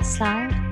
slide.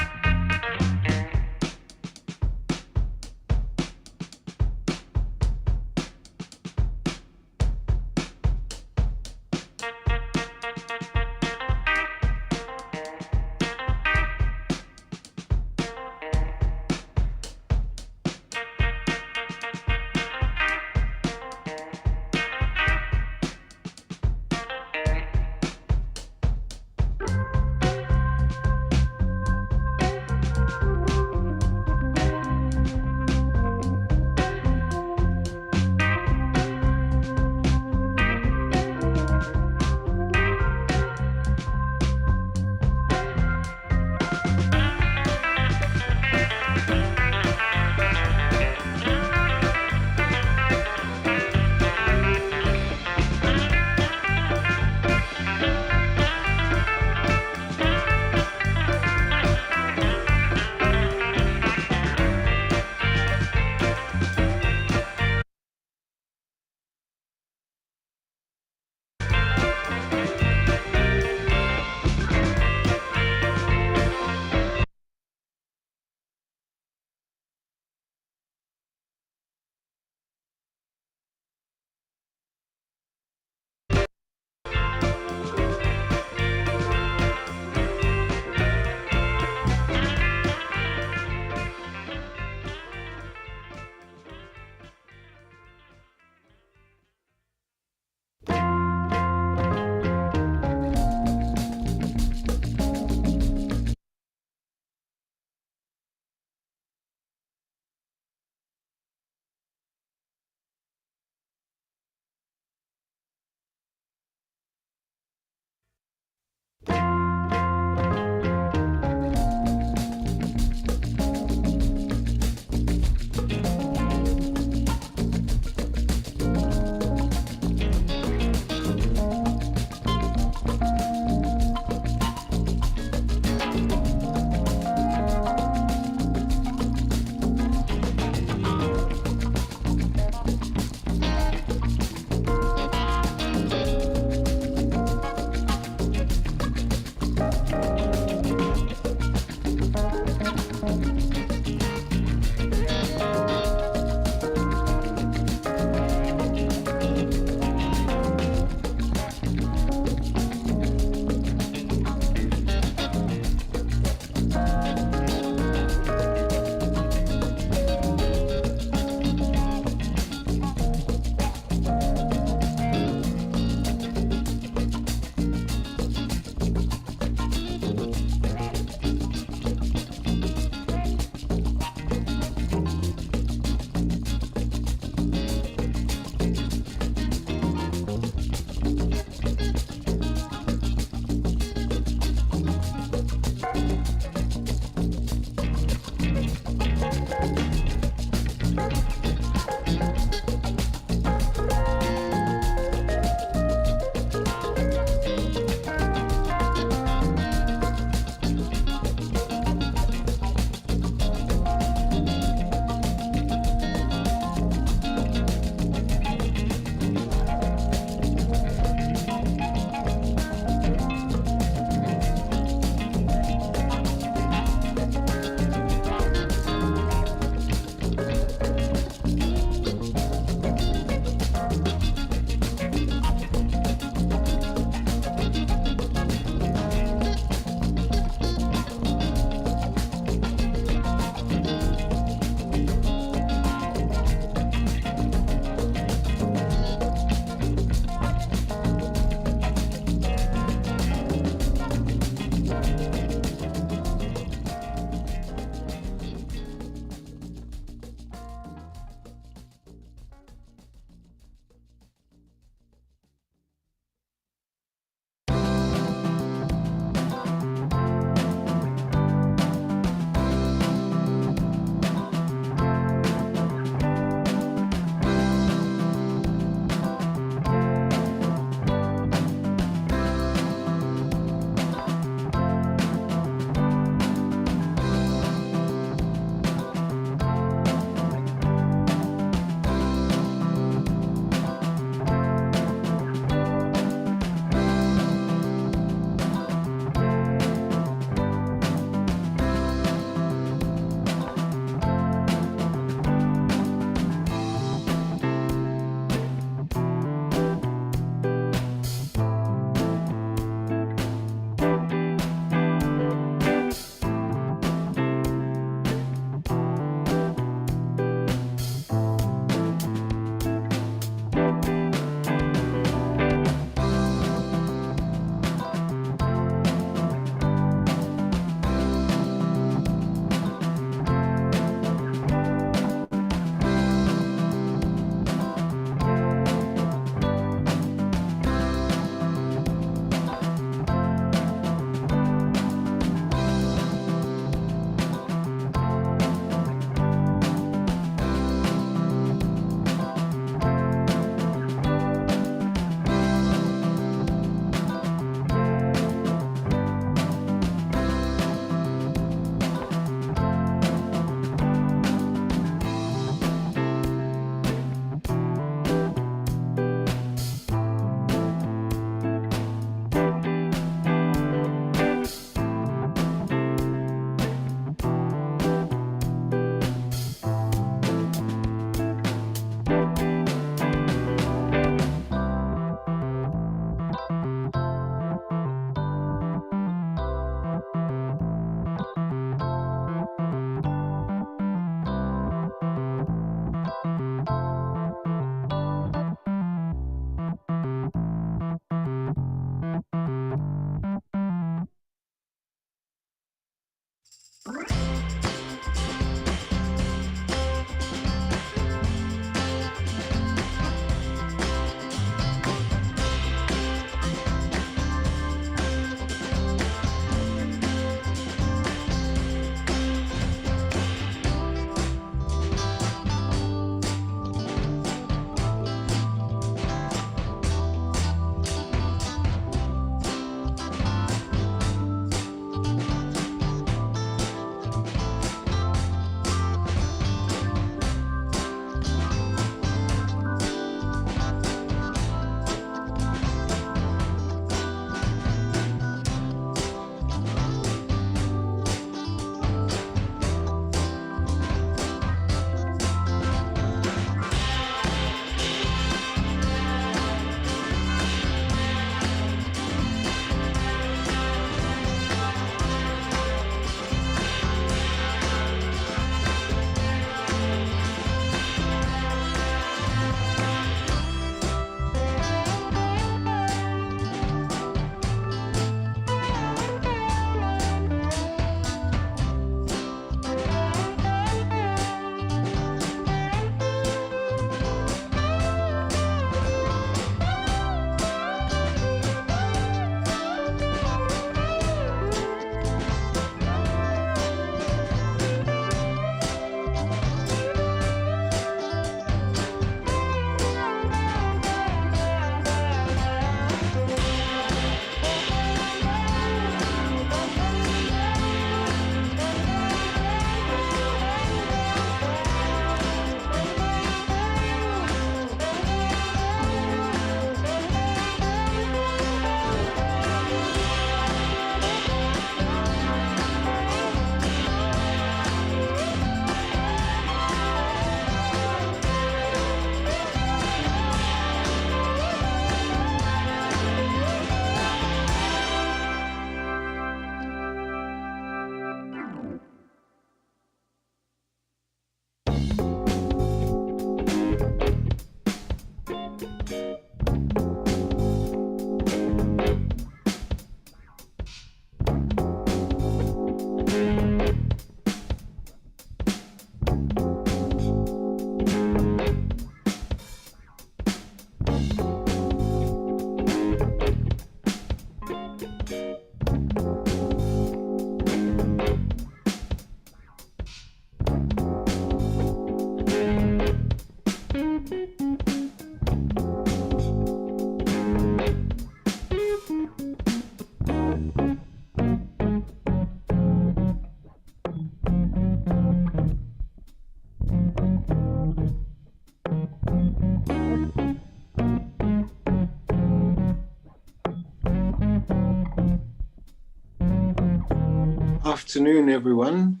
afternoon, everyone.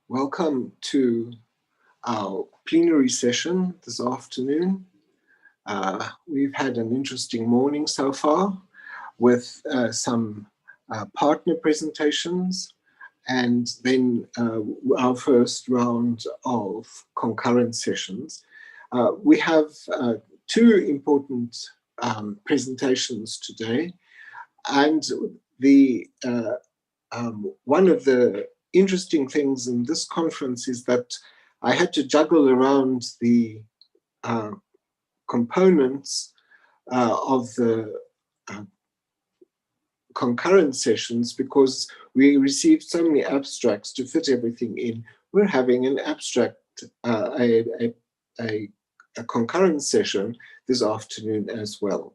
Welcome to our plenary session this afternoon. We've had an interesting morning so far with some partner presentations and then our first round of concurrent sessions. We have two important presentations today, and one of the interesting things in this conference is that I had to juggle around the components of the concurrent sessions because we received so many abstracts to fit everything in. We're having an abstract, a concurrent session this afternoon as well.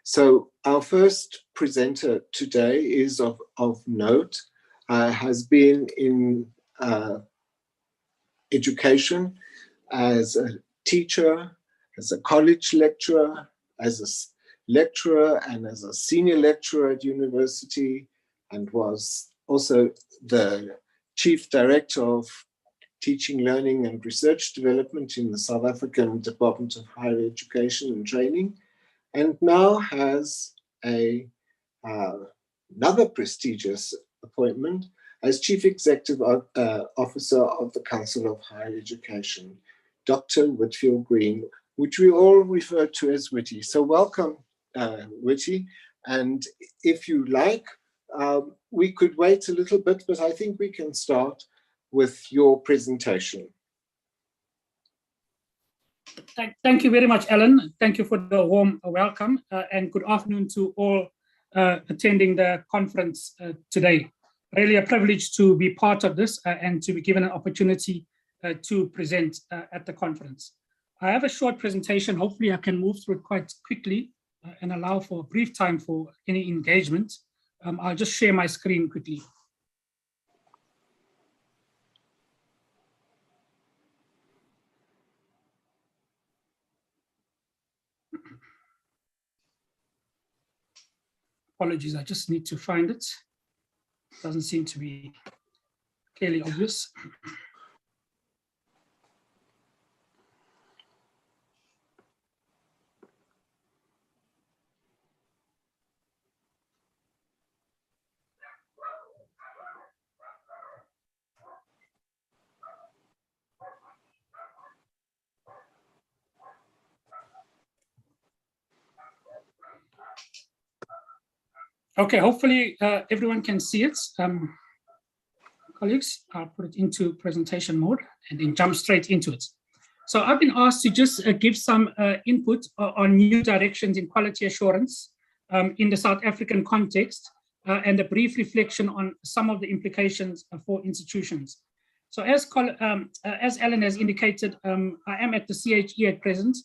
So our first presenter today is of note, has been in education as a teacher, as a college lecturer, as a lecturer and as a senior lecturer at university, and was also the chief director of teaching, learning and research development in the South African Department of Higher Education and Training, and now has another prestigious appointment as Chief Executive Officer of the Council of Higher Education, Dr. Whitfield Green, which we all refer to as Whitty. So welcome, Whitty. And if you like, we could wait a little bit, but I think we can start with your presentation. Thank you very much, Alan. Thank you for the warm welcome and good afternoon to all attending the conference today. Really a privilege to be part of this and to be given an opportunity to present at the conference. I have a short presentation. Hopefully I can move through it quite quickly and allow for a brief time for any engagement. I'll just share my screen quickly. Apologies, I just need to find it. Doesn't seem to be clearly obvious. Okay, hopefully everyone can see it. Colleagues, I'll put it into presentation mode and then jump straight into it. So I've been asked to just give some input on new directions in quality assurance in the South African context and a brief reflection on some of the implications for institutions. So as Alan has indicated, I am at the CHE at present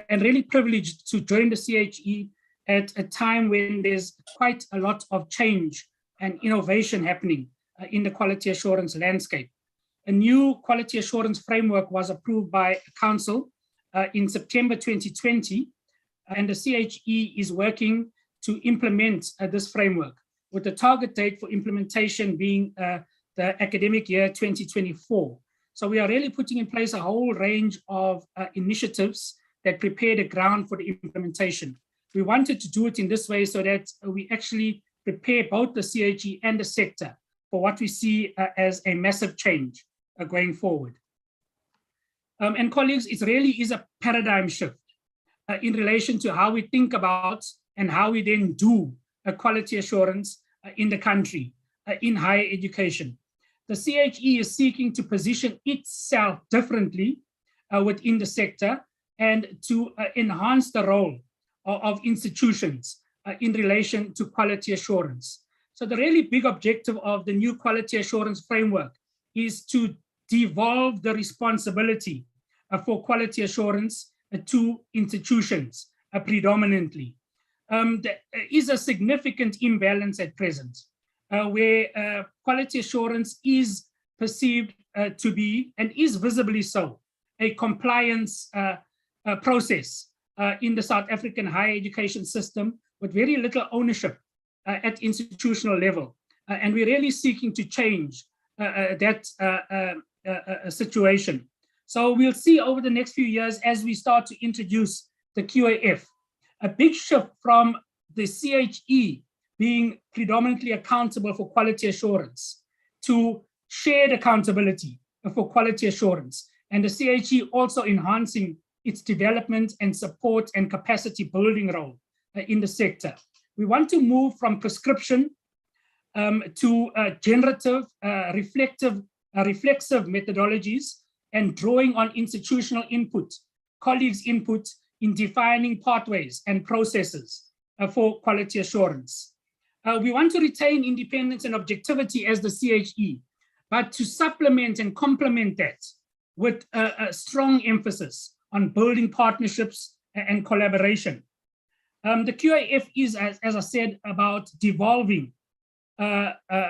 and really privileged to join the CHE at a time when there's quite a lot of change and innovation happening in the quality assurance landscape. A new quality assurance framework was approved by Council in September 2020, and the CHE is working to implement this framework, with the target date for implementation being the academic year 2024. So we are really putting in place a whole range of initiatives that prepare the ground for the implementation. We wanted to do it in this way so that we actually prepare both the CHE and the sector for what we see as a massive change going forward. And colleagues, it really is a paradigm shift in relation to how we think about and how we then do a quality assurance in the country, in higher education. The CHE is seeking to position itself differently within the sector and to enhance the role of institutions in relation to quality assurance. So the really big objective of the new quality assurance framework is to devolve the responsibility for quality assurance to institutions predominantly. There is a significant imbalance at present where quality assurance is perceived to be, and is visibly so, a compliance process in the South African higher education system with very little ownership at institutional level. And we're really seeking to change that situation. So we'll see over the next few years, as we start to introduce the QAF, a big shift from the CHE being predominantly accountable for quality assurance to shared accountability for quality assurance, and the CHE also enhancing its development and support and capacity building role in the sector. We want to move from prescription to generative, reflexive methodologies, and drawing on institutional input, colleagues' input in defining pathways and processes for quality assurance. We want to retain independence and objectivity as the CHE, but to supplement and complement that with a strong emphasis on building partnerships and collaboration. The QAF is, as I said, about devolving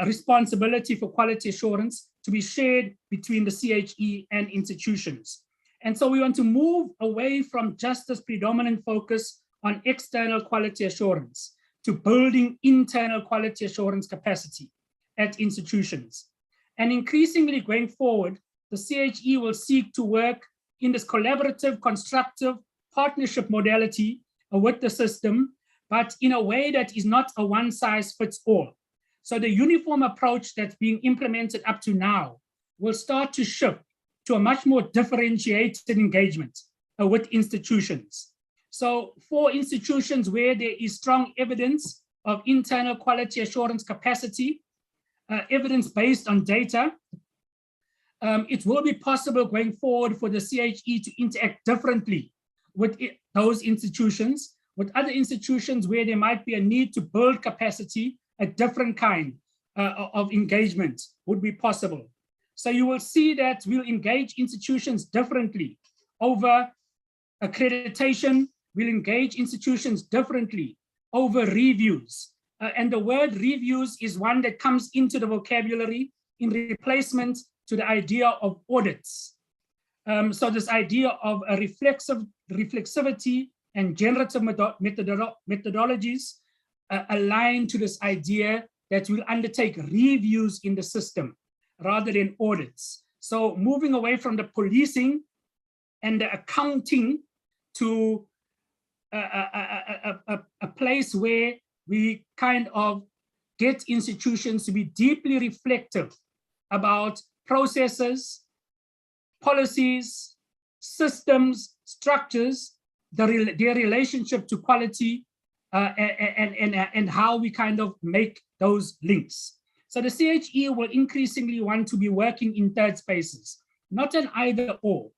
responsibility for quality assurance to be shared between the CHE and institutions. And so we want to move away from just this predominant focus on external quality assurance to building internal quality assurance capacity at institutions. And increasingly going forward, the CHE will seek to work in this collaborative, constructive partnership modality with the system, but in a way that is not a one size fits all. So the uniform approach that's being implemented up to now will start to shift to a much more differentiated engagement with institutions. So for institutions where there is strong evidence of internal quality assurance capacity, evidence based on data, it will be possible going forward for the CHE to interact differently with those institutions. With other institutions where there might be a need to build capacity, a different kind of engagement would be possible. So you will see that we'll engage institutions differently over accreditation. We'll engage institutions differently over reviews. And the word reviews is one that comes into the vocabulary in replacement to the idea of audits. So this idea of a reflexivity and generative methodologies aligned to this idea that we'll undertake reviews in the system rather than audits. So moving away from the policing and the accounting to a place where we kind of get institutions to be deeply reflective about processes, policies, systems, structures, their relationship to quality, and how we kind of make those links. So the CHE will increasingly want to be working in third spaces, not an either or,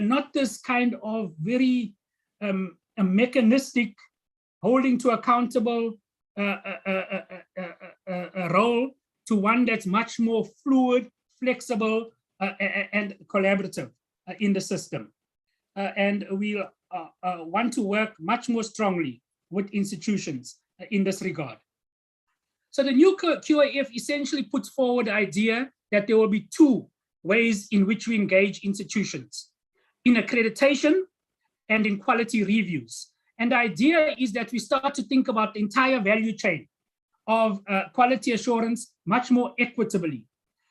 not this kind of very a mechanistic holding to accountable role, to one that's much more fluid, flexible, and collaborative in the system. And we want to work much more strongly with institutions in this regard. So the new QAF essentially puts forward the idea that there will be two ways in which we engage institutions: in accreditation and in quality reviews. And the idea is that we start to think about the entire value chain of quality assurance much more equitably,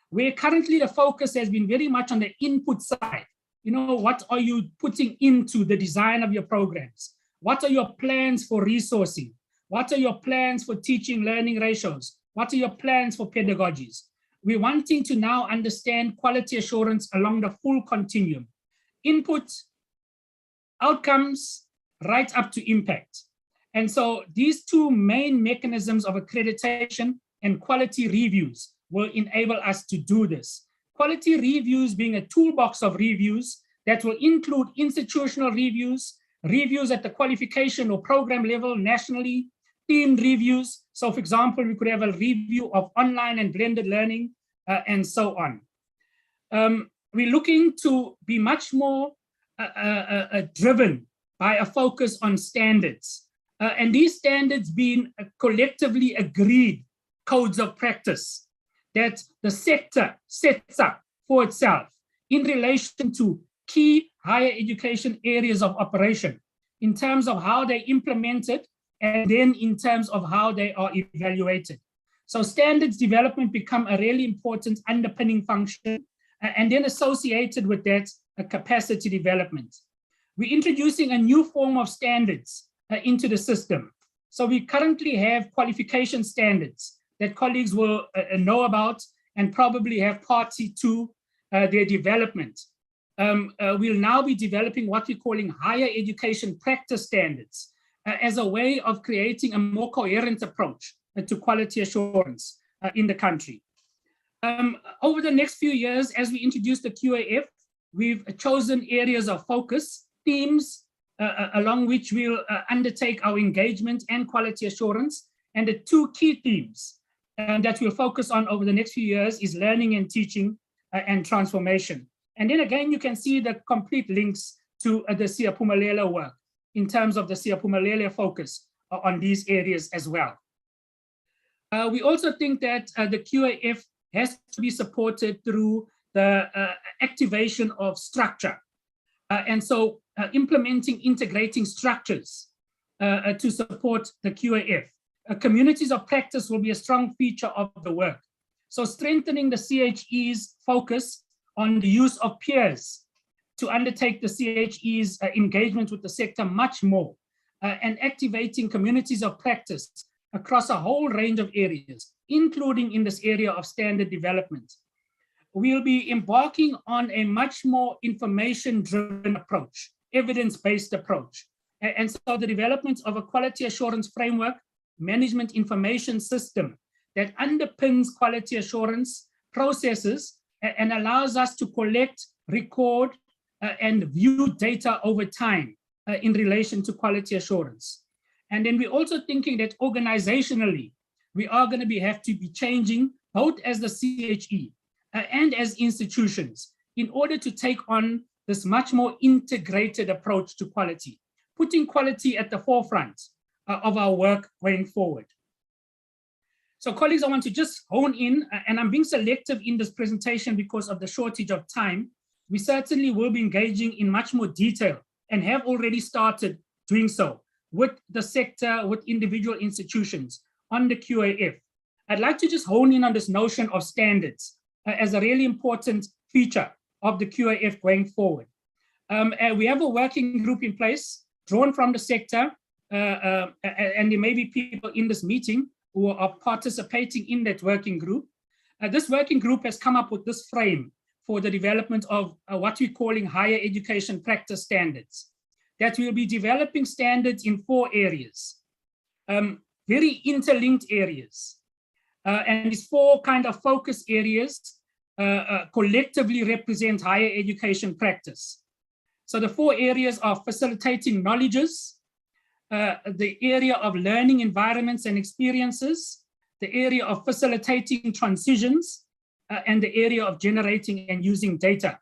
where currently the focus has been very much on the input side. You know, what are you putting into the design of your programs? What are your plans for resourcing? What are your plans for teaching learning ratios? What are your plans for pedagogies? We're wanting to now understand quality assurance along the full continuum: input, outcomes, right up to impact. And so these two main mechanisms of accreditation and quality reviews will enable us to do this. Quality reviews being a toolbox of reviews that will include institutional reviews, reviews at the qualification or program level nationally, themed reviews. So for example, we could have a review of online and blended learning and so on. We're looking to be much more driven by a focus on standards. And these standards being collectively agreed codes of practice that the sector sets up for itself in relation to key higher education areas of operation, in terms of how they implement it, and then in terms of how they are evaluated. So standards development become a really important underpinning function, and then associated with that, a capacity development. We're introducing a new form of standards into the system. So we currently have qualification standards that colleagues will know about and probably have party to their development. We'll now be developing what we're calling higher education practice standards as a way of creating a more coherent approach to quality assurance in the country. Over the next few years, as we introduce the QAF, we've chosen areas of focus, themes, along which we'll undertake our engagement and quality assurance. And the two key themes that we'll focus on over the next few years is learning and teaching and transformation. And then again, you can see the complete links to the Siyaphumelela work in terms of the Siyaphumelela focus on these areas as well. We also think that the QAF has to be supported through the activation of structure. And so implementing, integrating structures to support the QAF. Communities of practice will be a strong feature of the work. So strengthening the CHE's focus on the use of peers to undertake the CHE's engagement with the sector much more, and activating communities of practice across a whole range of areas, including in this area of standard development. We'll be embarking on a much more information-driven approach, evidence-based approach. And so the development of a quality assurance framework, management information system that underpins quality assurance processes and allows us to collect, record, and view data over time in relation to quality assurance. And then we're also thinking that organizationally, we are going to have to be changing both as the CHE and as institutions in order to take on this much more integrated approach to quality, putting quality at the forefront of our work going forward. So colleagues, I want to just hone in, and I'm being selective in this presentation because of the shortage of time. We certainly will be engaging in much more detail and have already started doing so with the sector, with individual institutions on the QAF. I'd like to just hone in on this notion of standards as a really important feature of the QAF going forward. We have a working group in place drawn from the sector, and there may be people in this meeting who are participating in that working group. This working group has come up with this frame for the development of what we're calling higher education practice standards, that we'll be developing standards in 4 areas, very interlinked areas. And these 4 kind of focus areas collectively represent higher education practice. So the 4 areas are facilitating knowledges, the area of learning environments and experiences, the area of facilitating transitions, and the area of generating and using data.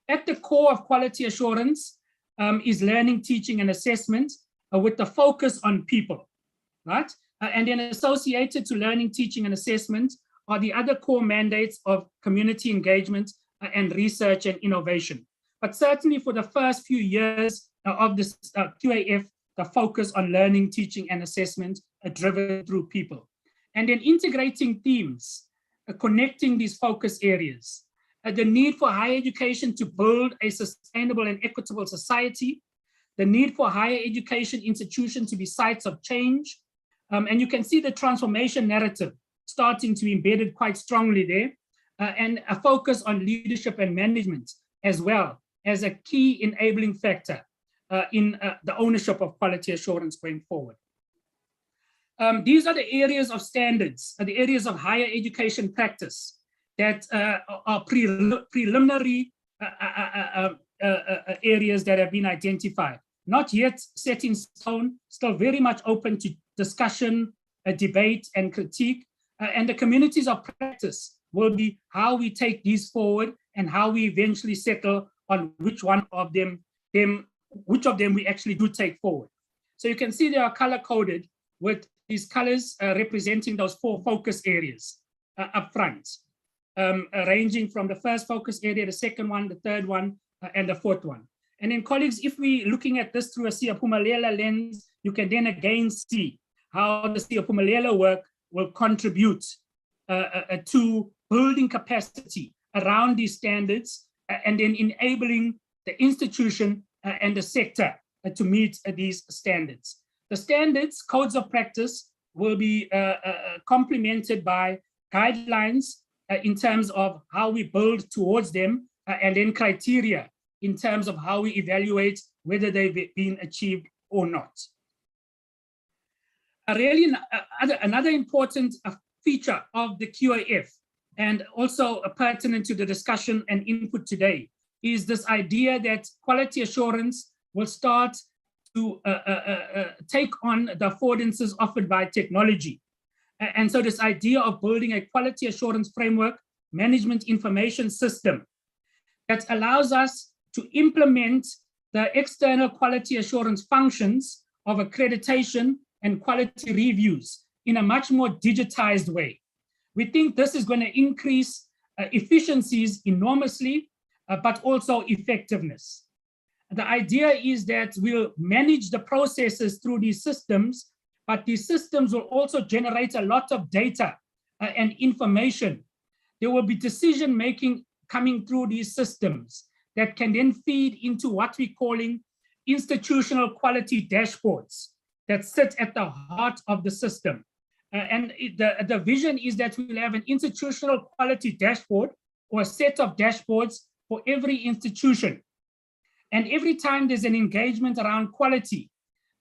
At the core of quality assurance is learning, teaching, and assessment with the focus on people, right? And then associated to learning, teaching, and assessment are the other core mandates of community engagement and research and innovation. But certainly for the first few years of this QAF, the focus on learning, teaching, and assessment are driven through people. And then integrating themes, connecting these focus areas, the need for higher education to build a sustainable and equitable society, the need for higher education institutions to be sites of change. And you can see the transformation narrative starting to be embedded quite strongly there, and a focus on leadership and management as well as a key enabling factor in the ownership of quality assurance going forward. These are the areas of standards, the areas of higher education practice that are preliminary areas that have been identified. Not yet set in stone, still very much open to discussion, debate, and critique. And the communities of practice will be how we take these forward and how we eventually settle on which one of them we actually do take forward. So you can see they are color-coded with these colors representing those 4 focus areas up front, ranging from the first focus area, the second one, the third one, and the fourth one. And then colleagues, if we're looking at this through a Siyaphumelela lens, you can then again see how the Siyaphumelela work will contribute to building capacity around these standards and then enabling the institution and the sector to meet these standards. The standards, codes of practice, will be complemented by guidelines in terms of how we build towards them, and then criteria in terms of how we evaluate whether they've been achieved or not. Another important feature of the QAF, and also pertinent to the discussion and input today, is this idea that quality assurance will start to take on the affordances offered by technology. And so this idea of building a quality assurance framework management information system that allows us to implement the external quality assurance functions of accreditation and quality reviews in a much more digitized way. We think this is going to increase efficiencies enormously, but also effectiveness. The idea is that we'll manage the processes through these systems, but these systems will also generate a lot of data and information. There will be decision-making coming through these systems that can then feed into what we're calling institutional quality dashboards that sit at the heart of the system. And the vision is that we'll have an institutional quality dashboard or a set of dashboards for every institution. And every time there's an engagement around quality,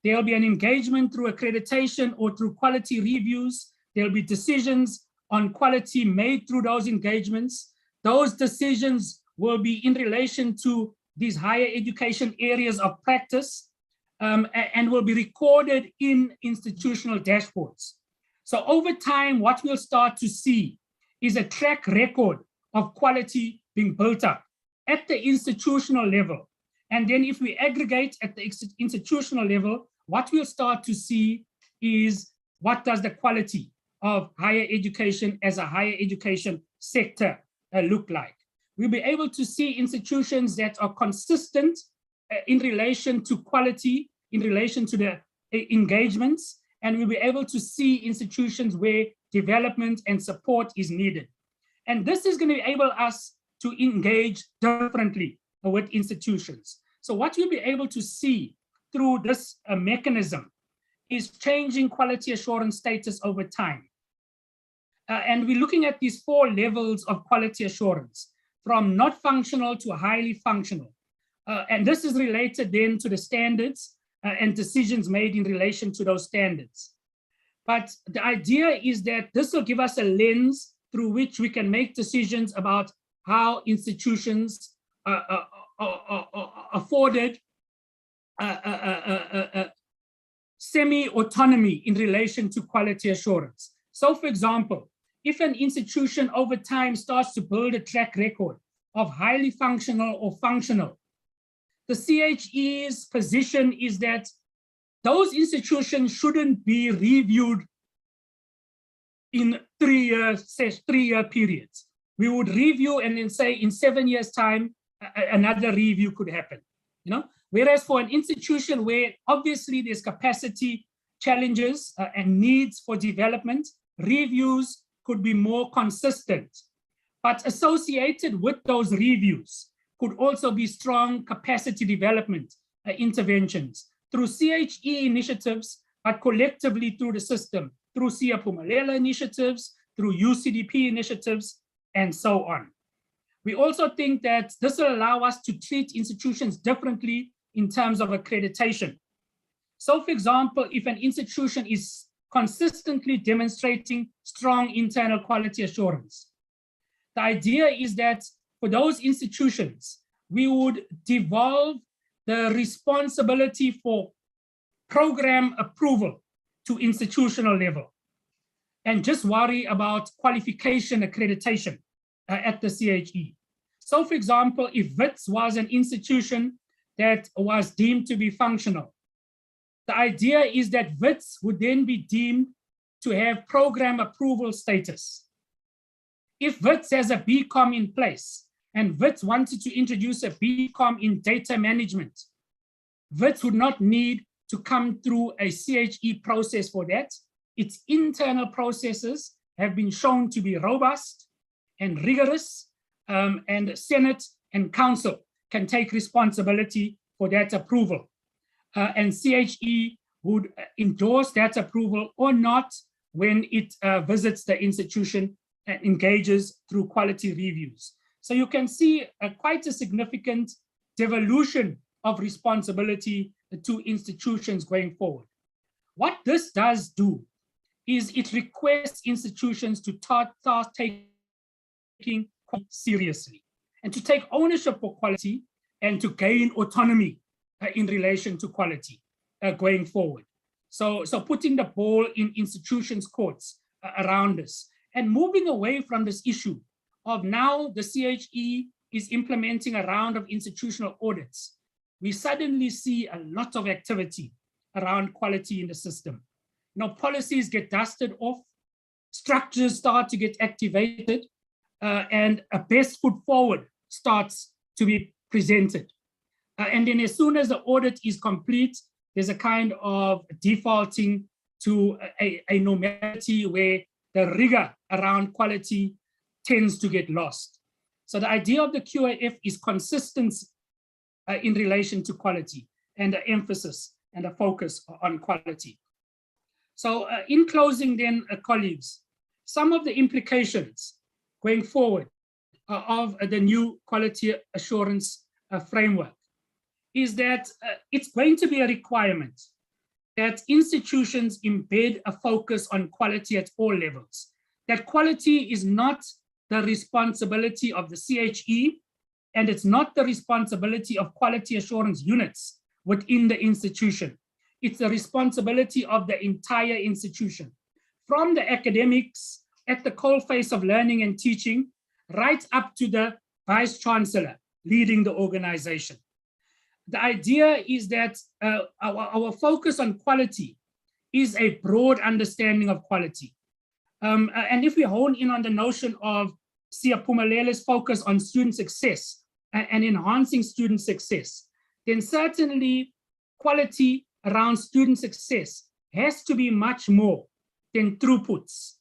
there'll be an engagement through accreditation or through quality reviews. There'll be decisions on quality made through those engagements. Those decisions will be in relation to these higher education areas of practice and will be recorded in institutional dashboards. So over time, what we'll start to see is a track record of quality being built up at the institutional level. And then if we aggregate at the institutional level, what we'll start to see is what does the quality of higher education as a higher education sector look like. We'll be able to see institutions that are consistent in relation to quality, in relation to the engagements, and we'll be able to see institutions where development and support is needed. And this is going to enable us to engage differently with institutions. So what you'll be able to see through this mechanism is changing quality assurance status over time. And we're looking at these 4 levels of quality assurance, from not functional to highly functional. And this is related then to the standards and decisions made in relation to those standards. But the idea is that this will give us a lens through which we can make decisions about how institutions are afforded semi-autonomy in relation to quality assurance. So for example, if an institution over time starts to build a track record of highly functional or functional, the CHE's position is that those institutions shouldn't be reviewed in 3-year periods. We would review and then say in 7 years' time, another review could happen. Whereas for an institution where obviously there's capacity challenges and needs for development, reviews could be more consistent. But associated with those reviews could also be strong capacity development interventions through CHE initiatives, but collectively through the system, through Siyaphumelela initiatives, through UCDP initiatives, and so on. We also think that this will allow us to treat institutions differently in terms of accreditation. So for example, if an institution is consistently demonstrating strong internal quality assurance, the idea is that for those institutions, we would devolve the responsibility for program approval to institutional level and just worry about qualification accreditation at the CHE. So for example, if WITS was an institution that was deemed to be functional, the idea is that WITS would then be deemed to have program approval status. If WITS has a BCom in place and WITS wanted to introduce a BCom in data management, WITS would not need to come through a CHE process for that. Its internal processes have been shown to be robust and rigorous, and Senate and Council can take responsibility for that approval. And CHE would endorse that approval or not when it visits the institution and engages through quality reviews. So you can see quite a significant devolution of responsibility to institutions going forward. What this does do is it requests institutions to start taking quality seriously and to take ownership for quality and to gain autonomy in relation to quality going forward. So putting the ball in institutions' courts around us and moving away from this issue of now the CHE is implementing a round of institutional audits. We suddenly see a lot of activity around quality in the system. Policies get dusted off, structures start to get activated, and a best foot forward starts to be presented. And then as soon as the audit is complete, there's a kind of defaulting to a normality where the rigor around quality tends to get lost. So the idea of the QAF is consistency in relation to quality and the emphasis and the focus on quality. So in closing then, colleagues, some of the implications going forward of the new quality assurance framework is that it's going to be a requirement that institutions embed a focus on quality at all levels, that quality is not the responsibility of the CHE, and it's not the responsibility of quality assurance units within the institution. It's the responsibility of the entire institution, from the academics at the coalface of learning and teaching, right up to the vice chancellor leading the organization. The idea is that our focus on quality is a broad understanding of quality. And if we hone in on the notion of Siyaphumelela's focus on student success and enhancing student success, then certainly quality around student success has to be much more than throughputs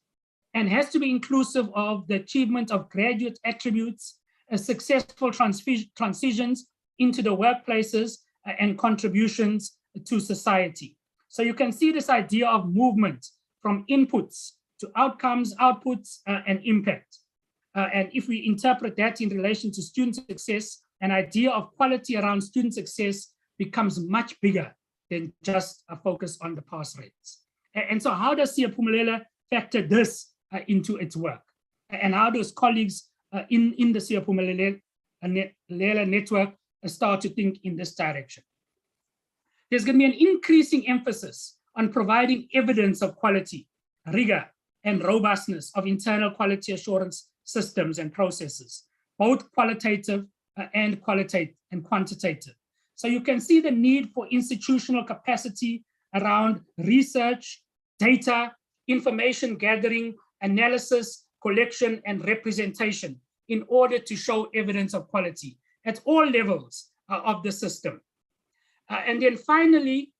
and has to be inclusive of the achievement of graduate attributes, successful transitions into the workplaces and contributions to society. So you can see this idea of movement from inputs to outcomes, outputs, and impact. And if we interpret that in relation to student success, an idea of quality around student success becomes much bigger than just a focus on the pass rates. And so how does Siyaphumelela factor this into its work? And how does colleagues in the Siyaphumelela network start to think in this direction? There's going to be an increasing emphasis on providing evidence of quality, rigor, and robustness of internal quality assurance systems and processes, both qualitative and quantitative. So you can see the need for institutional capacity around research, data, information gathering, analysis, collection, and representation in order to show evidence of quality at all levels of the system. And then finally,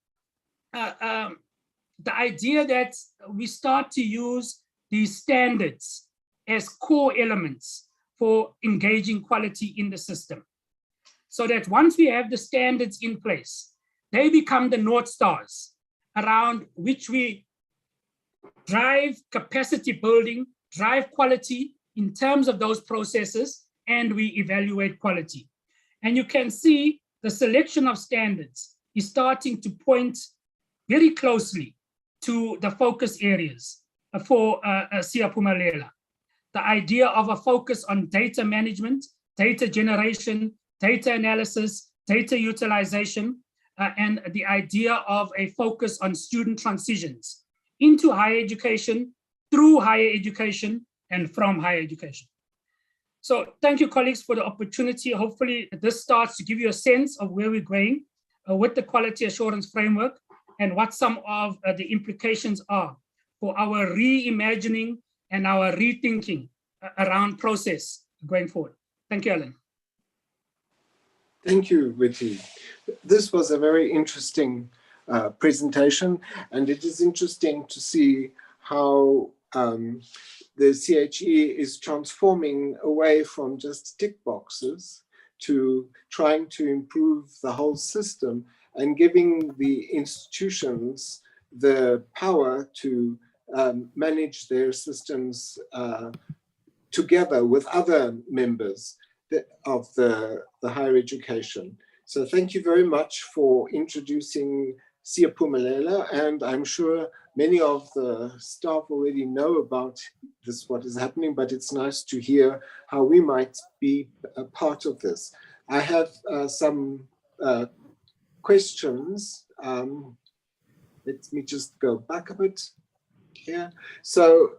the idea that we start to use these standards as core elements for engaging quality in the system. So that once we have the standards in place, they become the North Stars around which we drive capacity building, drive quality in terms of those processes, and we evaluate quality. And you can see the selection of standards is starting to point very closely to the focus areas for Siyaphumelela. The idea of a focus on data management, data generation, data analysis, data utilization, and the idea of a focus on student transitions into higher education, through higher education, and from higher education. So thank you, colleagues, for the opportunity. Hopefully this starts to give you a sense of where we're going with the quality assurance framework and what some of the implications are for our reimagining and our rethinking around process going forward. Thank you, Alan. Thank you, Witi. This was a very interesting presentation, and it is interesting to see how the CHE is transforming away from just tick boxes to trying to improve the whole system and giving the institutions the power to manage their systems together with other members of the higher education. So thank you very much for introducing Siyaphumelela, and I'm sure many of the staff already know about this, what is happening, but it's nice to hear how we might be a part of this. I have some questions. Let me just go back a bit here. So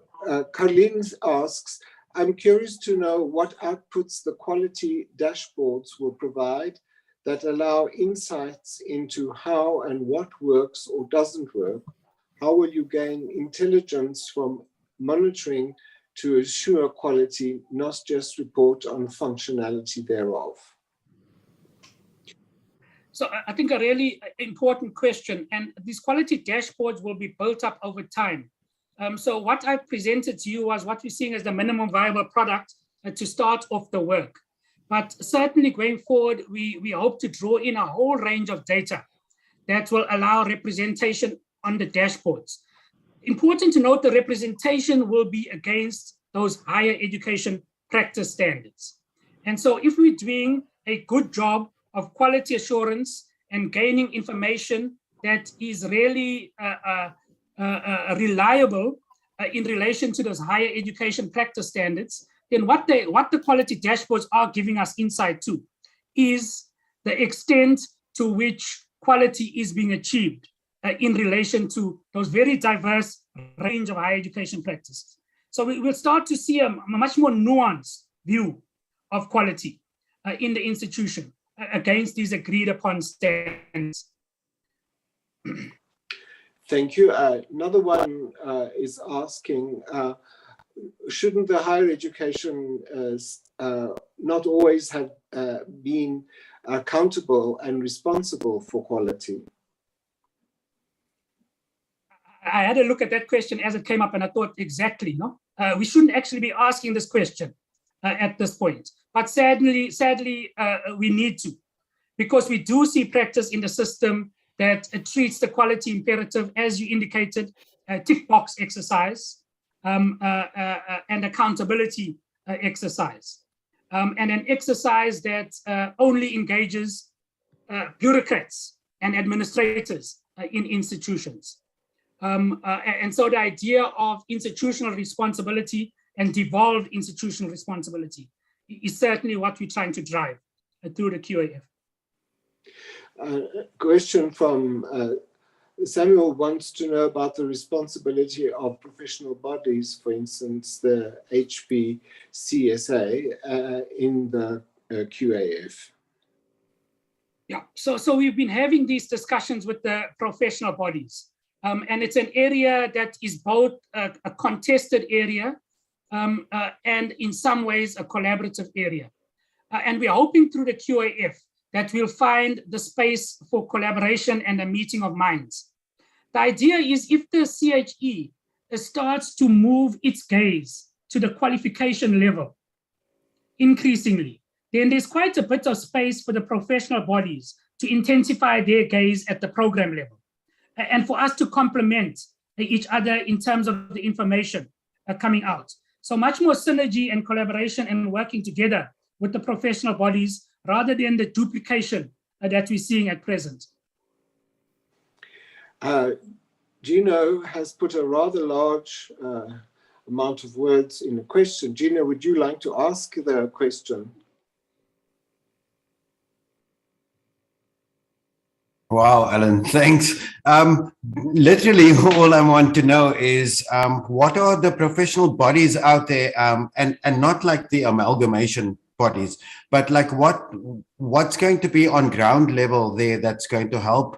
Colleen asks, I'm curious to know what outputs the quality dashboards will provide that allow insights into how and what works or doesn't work. How will you gain intelligence from monitoring to assure quality, not just report on functionality thereof? So I think a really important question, and these quality dashboards will be built up over time. So what I presented to you was what we're seeing as the minimum viable product to start off the work. But certainly going forward, we hope to draw in a whole range of data that will allow representation on the dashboards. Important to note, the representation will be against those higher education practice standards. And so if we're doing a good job of quality assurance and gaining information that is really reliable in relation to those higher education practice standards, then what the quality dashboards are giving us insight to is the extent to which quality is being achieved in relation to those very diverse range of higher education practices. So we will start to see a much more nuanced view of quality in the institution against these agreed upon standards. Thank you. Another one is asking, shouldn't the higher education not always have been accountable and responsible for quality? I had a look at that question as it came up, and I thought exactly, no? We shouldn't actually be asking this question at this point. But sadly, we need to, because we do see practice in the system that treats the quality imperative, as you indicated, tick box exercise and accountability exercise, and an exercise that only engages bureaucrats and administrators in institutions. And so the idea of institutional responsibility and devolved institutional responsibility is certainly what we're trying to drive through the QAF. Question from Samuel wants to know about the responsibility of professional bodies, for instance, the HPCSA in the QAF. Yeah, so we've been having these discussions with the professional bodies. And it's an area that is both a contested area and in some ways a collaborative area. And we're hoping through the QAF that we'll find the space for collaboration and a meeting of minds. The idea is if the CHE starts to move its gaze to the qualification level increasingly, then there's quite a bit of space for the professional bodies to intensify their gaze at the program level, and for us to complement each other in terms of the information coming out. So much more synergy and collaboration and working together with the professional bodies rather than the duplication that we're seeing at present. Gino has put a rather large amount of words in a question. Gino, would you like to ask the question? Wow, Alan, thanks. Literally, all I want to know is what are the professional bodies out there, and not like the amalgamation bodies, but like what's going to be on ground level there that's going to help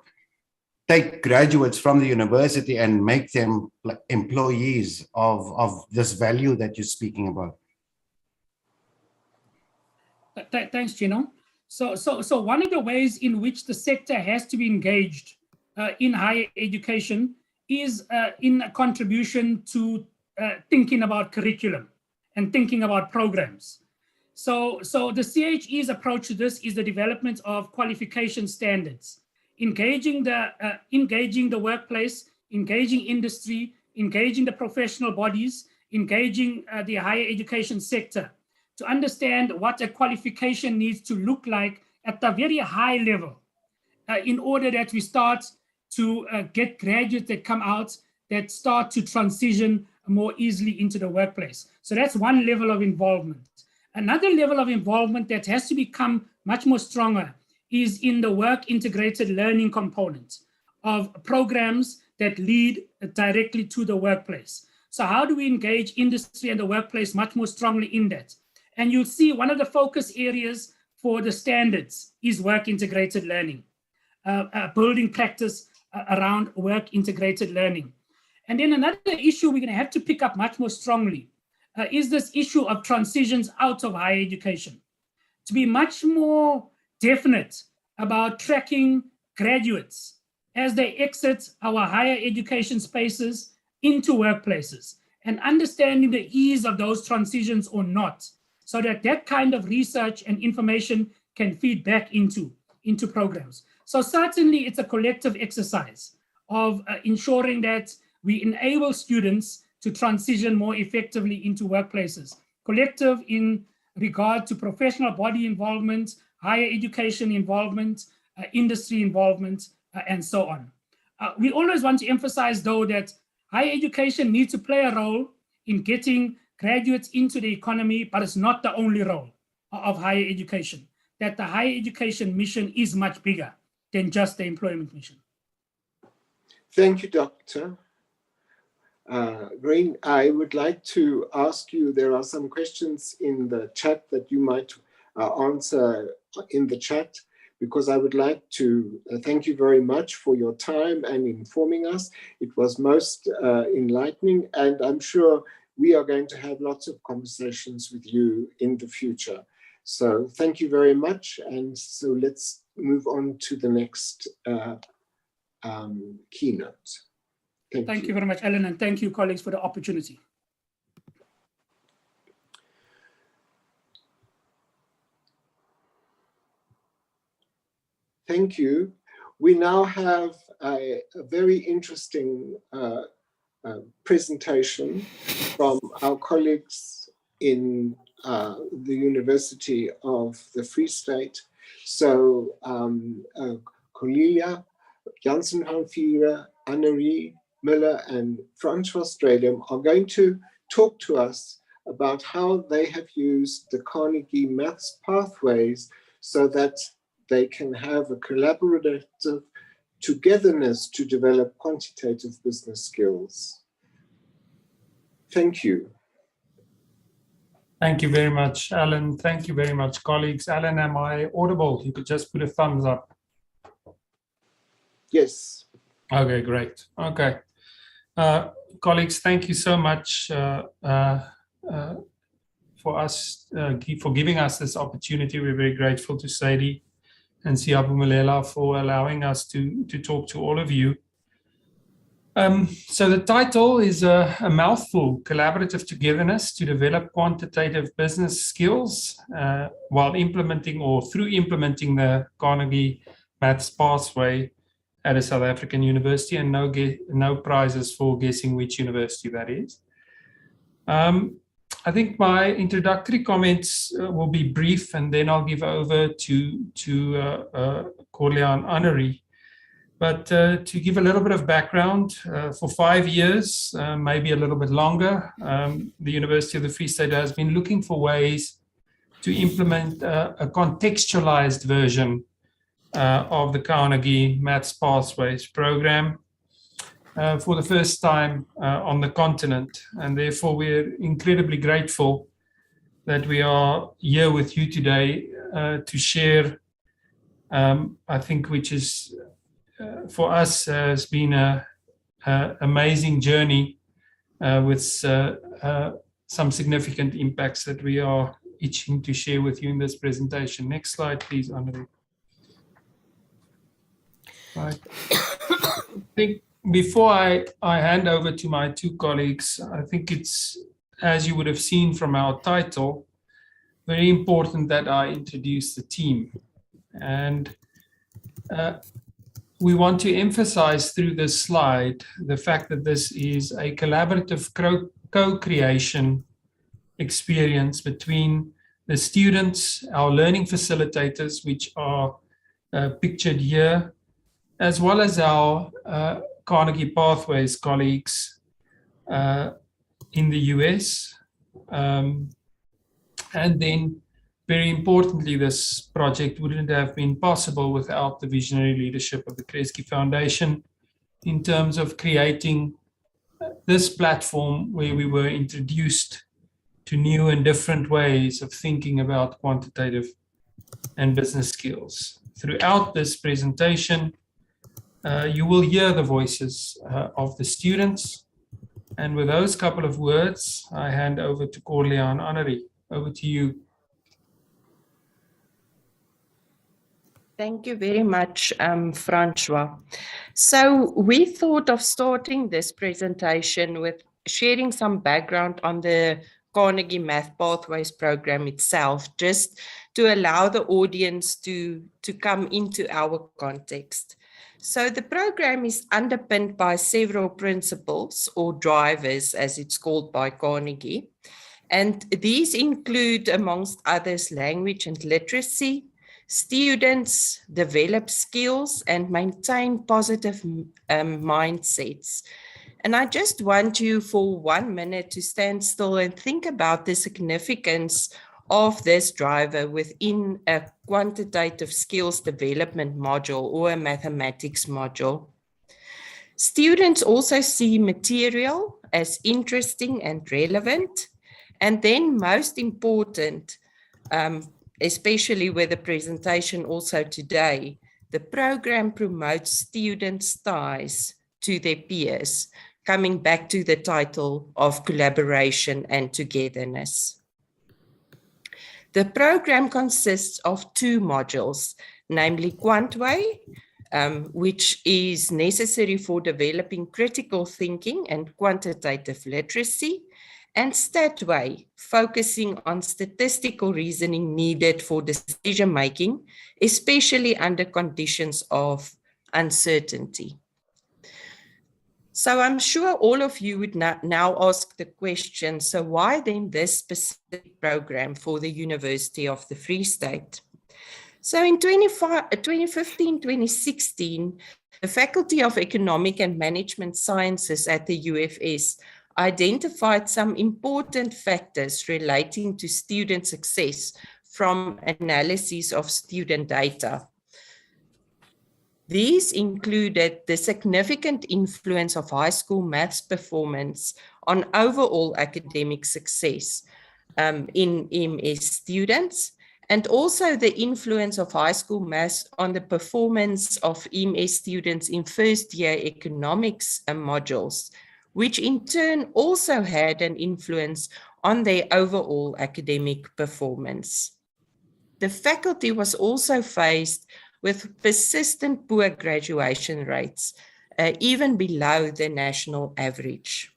take graduates from the university and make them like employees of this value that you're speaking about? Thanks, Gino. So one of the ways in which the sector has to be engaged in higher education is in a contribution to thinking about curriculum and thinking about programs. So the CHE's approach to this is the development of qualification standards, engaging the workplace, engaging industry, engaging the professional bodies, engaging the higher education sector to understand what a qualification needs to look like at the very high level in order that we start to get graduates that come out that start to transition more easily into the workplace. So that's one level of involvement. Another level of involvement that has to become much more stronger is in the work integrated learning component of programs that lead directly to the workplace. So how do we engage industry and the workplace much more strongly in that? And you'll see one of the focus areas for the standards is work integrated learning, building practice around work integrated learning. And then another issue we're going to have to pick up much more strongly is this issue of transitions out of higher education. To be much more definite about tracking graduates as they exit our higher education spaces into workplaces and understanding the ease of those transitions or not, so that that kind of research and information can feed back into programs. So certainly it's a collective exercise of ensuring that we enable students to transition more effectively into workplaces. Collective in regard to professional body involvement, higher education involvement, industry involvement, and so on. We always want to emphasize, though, that higher education needs to play a role in getting graduates into the economy, but it's not the only role of higher education, that the higher education mission is much bigger than just the employment mission. Thank you, Dr. Green. I would like to ask you, there are some questions in the chat that you might answer in the chat, because I would like to thank you very much for your time and informing us. It was most enlightening, and I'm sure we are going to have lots of conversations with you in the future. So thank you very much. And so let's move on to the next keynote. Thank you very much, Alan, and thank you, colleagues, for the opportunity. Thank you. We now have a very interesting presentation from our colleagues in the University of the Free State. So Cornelia, Janssen Hanfira, Annerie Miller, and Francois Stradum are going to talk to us about how they have used the Carnegie Maths pathways so that they can have a collaborative togetherness to develop quantitative business skills. Thank you. Thank you very much, Alan. Thank you very much, colleagues. Alan, am I audible? You could just put a thumbs up. Yes. Okay, great. Okay. Colleagues, thank you so much for giving us this opportunity. We're very grateful to Sadie and Siyaphumelela for allowing us to talk to all of you. So the title is a mouthful: Collaborative Togetherness to Develop Quantitative Business Skills while implementing or through implementing the Carnegie Maths pathway at a South African university, and no prizes for guessing which university that is. I think my introductory comments will be brief, and then I'll give over to Cornelia and Annerie. But to give a little bit of background, for 5 years, maybe a little bit longer, the University of the Free State has been looking for ways to implement a contextualized version of the Carnegie Maths Pathways program for the first time on the continent. And therefore, we're incredibly grateful that we are here with you today to share, I think, which is for us has been a amazing journey with some significant impacts that we are itching to share with you in this presentation. Next slide, please, Andre. Right. I think before I hand over to my two colleagues, I think it's, as you would have seen from our title, very important that I introduce the team. And we want to emphasize through this slide the fact that this is a collaborative co-creation experience between the students, our learning facilitators, which are pictured here, as well as our Carnegie Pathways colleagues in the US. And then, very importantly, this project wouldn't have been possible without the visionary leadership of the Kresge Foundation in terms of creating this platform where we were introduced to new and different ways of thinking about quantitative and business skills. Throughout this presentation, you will hear the voices of the students. And with those couple of words, I hand over to Corlia and Annerie. Over to you. Thank you very much, Francois. So we thought of starting this presentation with sharing some background on the Carnegie Math Pathways program itself, just to allow the audience to come into our context. So the program is underpinned by several principles or drivers, as it's called by Carnegie. And these include, amongst others, language and literacy. Students develop skills and maintain positive mindsets. And I just want you for 1 minute to stand still and think about the significance of this driver within a quantitative skills development module or a mathematics module. Students also see material as interesting and relevant. And then most important, especially with the presentation also today, the program promotes students' ties to their peers, coming back to the title of collaboration and togetherness. The program consists of 2 modules, namely Quantway, which is necessary for developing critical thinking and quantitative literacy, and Statway, focusing on statistical reasoning needed for decision-making, especially under conditions of uncertainty. So I'm sure all of you would now ask the question, so why then this specific program for the University of the Free State? So in 2015-2016, the Faculty of Economic and Management Sciences at the UFS identified some important factors relating to student success from analysis of student data. These included the significant influence of high school maths performance on overall academic success in MS students, and also the influence of high school maths on the performance of MS students in first-year economics modules, which in turn also had an influence on their overall academic performance. The faculty was also faced with persistent poor graduation rates, even below the national average.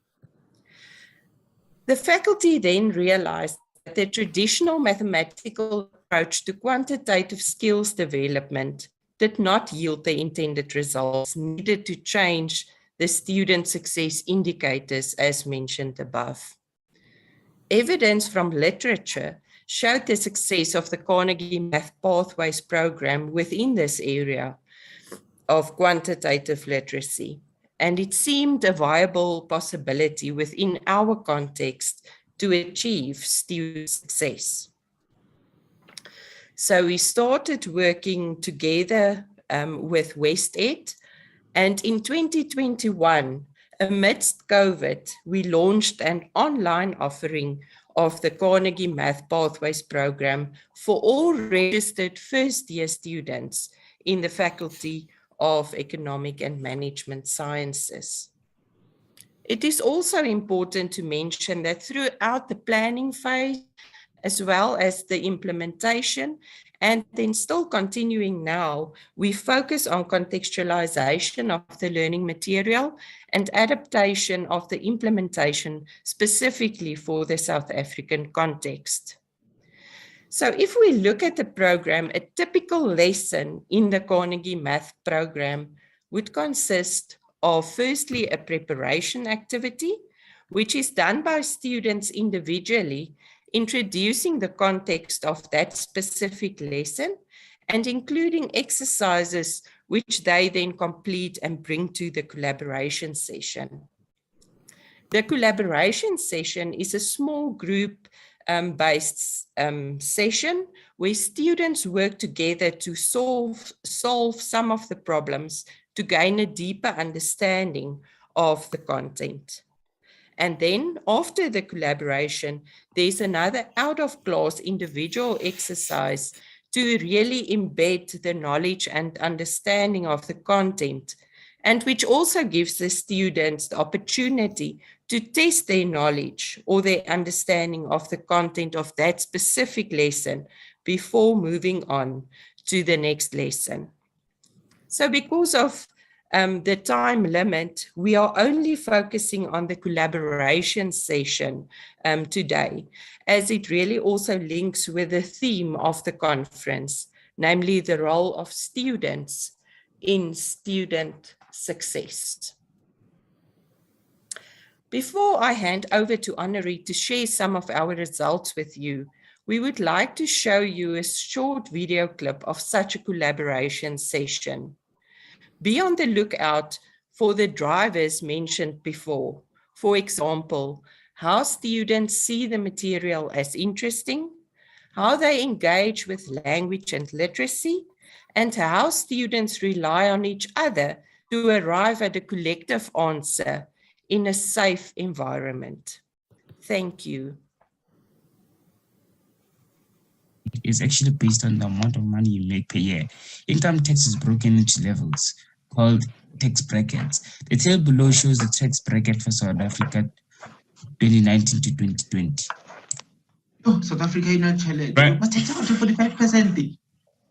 The faculty then realized that the traditional mathematical approach to quantitative skills development did not yield the intended results needed to change the student success indicators as mentioned above. Evidence from literature showed the success of the Carnegie Math Pathways program within this area of quantitative literacy, and it seemed a viable possibility within our context to achieve student success. So we started working together with WestEd, and in 2021, amidst COVID, we launched an online offering of the Carnegie Math Pathways program for all registered first-year students in the Faculty of Economic and Management Sciences. It is also important to mention that throughout the planning phase, as well as the implementation, and then still continuing now, we focus on contextualization of the learning material and adaptation of the implementation specifically for the South African context. So if we look at the program, a typical lesson in the Carnegie Math program would consist of firstly a preparation activity, which is done by students individually, introducing the context of that specific lesson and including exercises which they then complete and bring to the collaboration session. The collaboration session is a small group based session where students work together to solve some of the problems to gain a deeper understanding of the content. And then after the collaboration, there's another out-of-class individual exercise to really embed the knowledge and understanding of the content, and which also gives the students the opportunity to test their knowledge or their understanding of the content of that specific lesson before moving on to the next lesson. So because of the time limit, we are only focusing on the collaboration session today, as it really also links with the theme of the conference, namely the role of students in student success. Before I hand over to Honoree to share some of our results with you, we would like to show you a short video clip of such a collaboration session. Be on the lookout for the drivers mentioned before. For example, how students see the material as interesting, how they engage with language and literacy, and how students rely on each other to arrive at a collective answer in a safe environment. Thank you. Is actually based on the amount of money you make per year. Income tax is broken into levels called tax brackets. The table below shows the tax bracket for South Africa 2019 to 2020. Oh, South Africa is not challenged. Right. But it's up to 45%.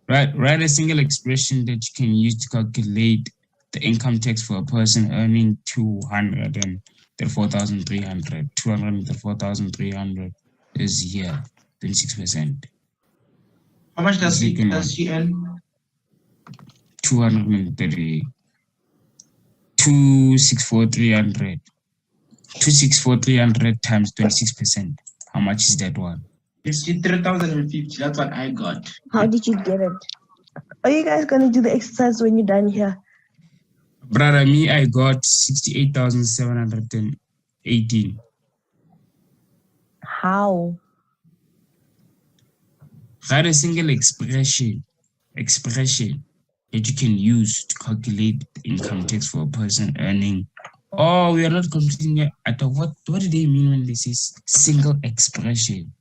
Right. Write a single expression that you can use to calculate the income tax for a person earning 234,300. 234,300 is here, 26%. How much does she earn? 230. 264,300. 264,300 times 26%. How much is that one? It's 3,050. That's what I got. How did you get it? Are you guys going to do the exercise when you're done here? Brother, me, I got 68,718. How? Write a single expression that you can use to calculate the income tax for a person earning. Oh, we are not completing it. What do they mean when they say single expression?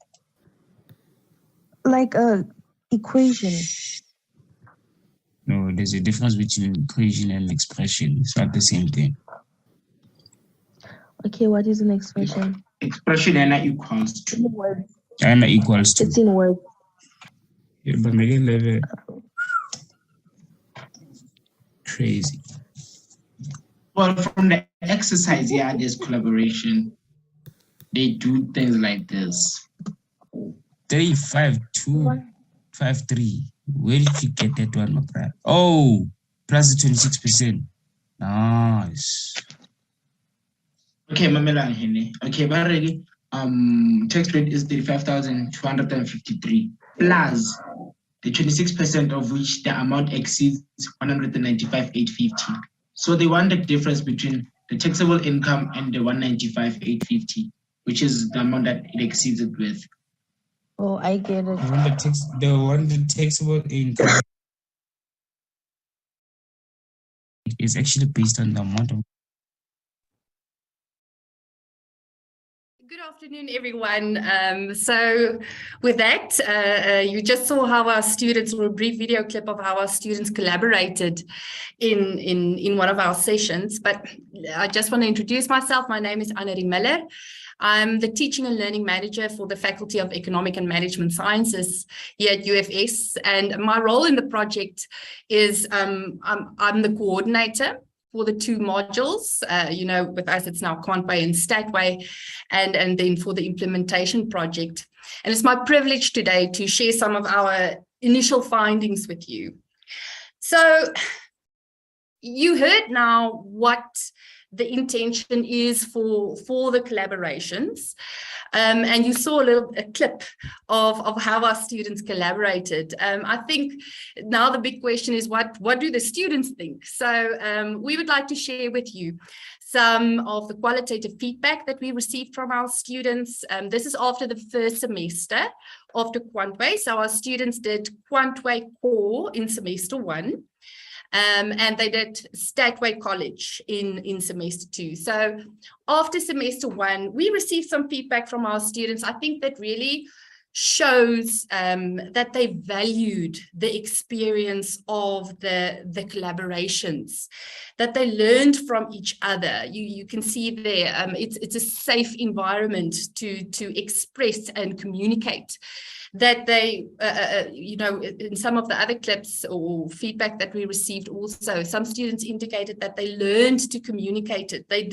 Like a equation. No, there's a difference between equation and expression. It's not the same thing. Okay, what is an expression? Expression and equals to. In words. And equals to. It's in words. Yeah, but make it level. Crazy. Well, from the exercise, yeah, there's collaboration. They do things like this. 35253. Where did you get that one, my brother? Oh, plus the 26%. Nice. Okay, Mamela and Henry. Okay, but already, tax rate is 35,253 plus the 26% of which the amount exceeds 195,850. So they want the difference between the taxable income and the 195,850, which is the amount that it exceeds it with. Oh, I get it. The taxable income is actually based on the amount of. Good afternoon. afternoon, everyone. So with that, you just saw how our students, or a brief video clip of how our students collaborated in one of our sessions. But I just want to introduce myself. My name is Siyaphumelela. I'm the Teaching and Learning Manager for the Faculty of Economic and Management Sciences here at UFS. And my role in the project is I'm the coordinator for the two modules. With us, it's now Quantway and Statway, and then for the implementation project. And it's my privilege today to share some of our initial findings with you. So you heard now what the intention is for the collaborations. And you saw a clip of how our students collaborated. I think now the big question is, what do the students think? So we would like to share with you some of the qualitative feedback that we received from our students. This is after the first semester after Quantway. So our students did Quantway Core in semester 1. And they did Statway College in semester 2. So after semester 1, we received some feedback from our students. I think that really shows that they valued the experience of the collaborations, that they learned from each other. You can see there, it's a safe environment to express and communicate. That they, in some of the other clips or feedback that we received also, some students indicated that they learned to communicate it. They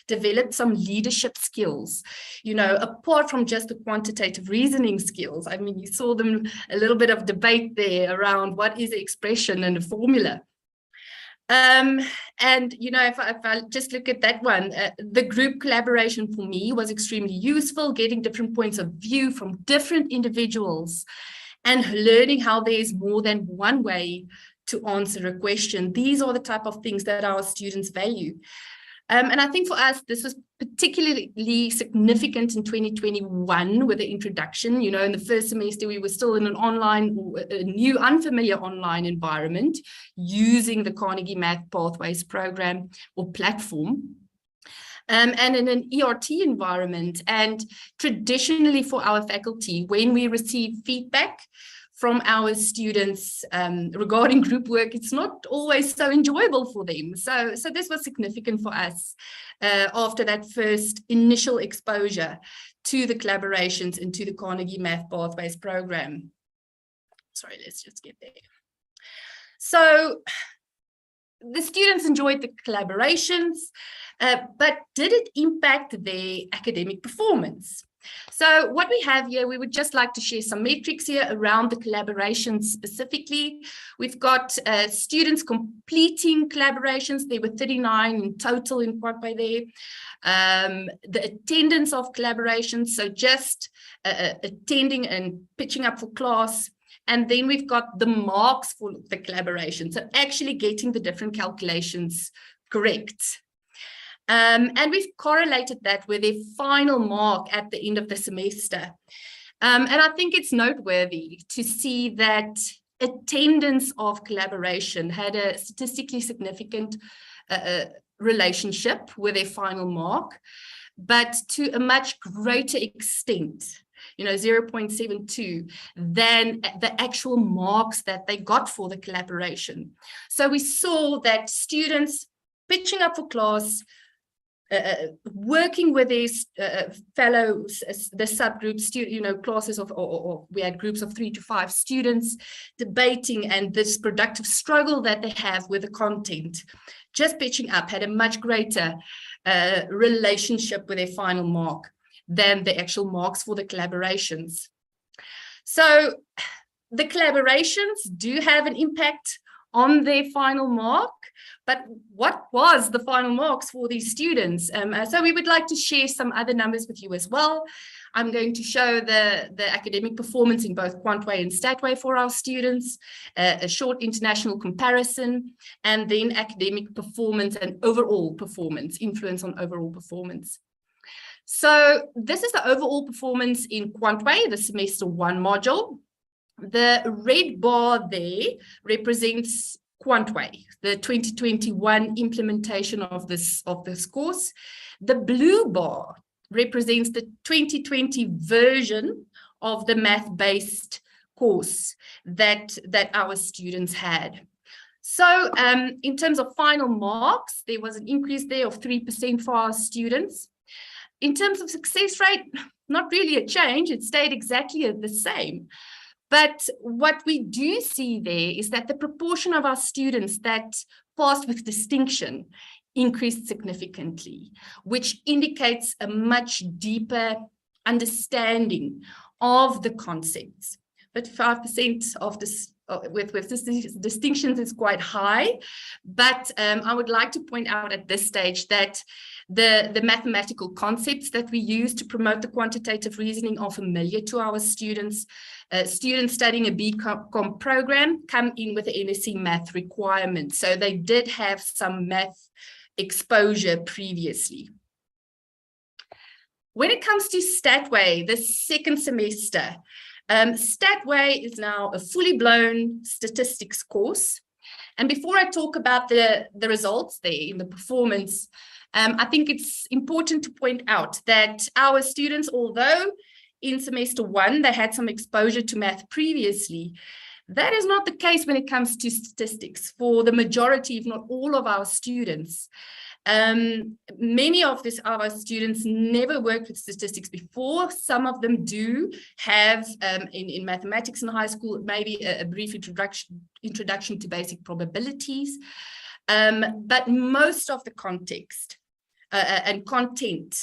developed some leadership skills, apart from just the quantitative reasoning skills. I mean, you saw them a little bit of debate there around what is expression and a formula. If I just look at that one, the group collaboration for me was extremely useful, getting different points of view from different individuals and learning how there's more than one way to answer a question. These are the type of things that our students value. And I think for us, this was particularly significant in 2021 with the introduction. In the first semester, we were still in an online, a new unfamiliar online environment using the Carnegie Math Pathways program or platform. And in an ERT environment. And traditionally for our faculty, when we receive feedback from our students regarding group work, it's not always so enjoyable for them. So this was significant for us after that first initial exposure to the collaborations and to the Carnegie Math Pathways program. Sorry, let's just get there. So the students enjoyed the collaborations, but did it impact their academic performance? So what we have here, we would just like to share some metrics here around the collaborations specifically. We've got students completing collaborations. There were 39 in total in Quantway there. The attendance of collaborations, so just attending and pitching up for class. And then we've got the marks for the collaboration, so actually getting the different calculations correct. And we've correlated that with their final mark at the end of the semester. And I think it's noteworthy to see that attendance of collaboration had a statistically significant relationship with their final mark, but to a much greater extent, 0.72, than the actual marks that they got for the collaboration. So we saw that students pitching up for class, working with these fellows, the subgroups, classes or we had groups of 3 to 5 students debating, and this productive struggle that they have with the content, just pitching up had a much greater relationship with their final mark than the actual marks for the collaborations. So the collaborations do have an impact on their final mark, but what was the final marks for these students? So we would like to share some other numbers with you as well. I'm going to show the academic performance in both Quantway and Statway for our students, a short international comparison, and then academic performance and overall performance, influence on overall performance. So this is the overall performance in Quantway, the semester 1 module. The red bar there represents Quantway, the 2021 implementation of this course. The blue bar represents the 2020 version of the math-based course that our students had. So in terms of final marks, there was an increase there of 3% for our students. In terms of success rate, not really a change, it stayed exactly the same. But what we do see there is that the proportion of our students that passed with distinction increased significantly, which indicates a much deeper understanding of the concepts. But 5% of this with distinctions is quite high. But I would like to point out at this stage that the mathematical concepts that we use to promote the quantitative reasoning are familiar to our students. Students studying a BCom program come in with the NSC math requirements. So they did have some math exposure previously. When it comes to Statway, the second semester, Statway is now a fully blown statistics course. And before I talk about the results there in the performance, I think it's important to point out that our students, although in semester 1, they had some exposure to math previously, that is not the case when it comes to statistics for the majority, if not all of our students. Many of our students never worked with statistics before. Some of them do have in mathematics in high school, maybe a brief introduction to basic probabilities. But most of the context and content,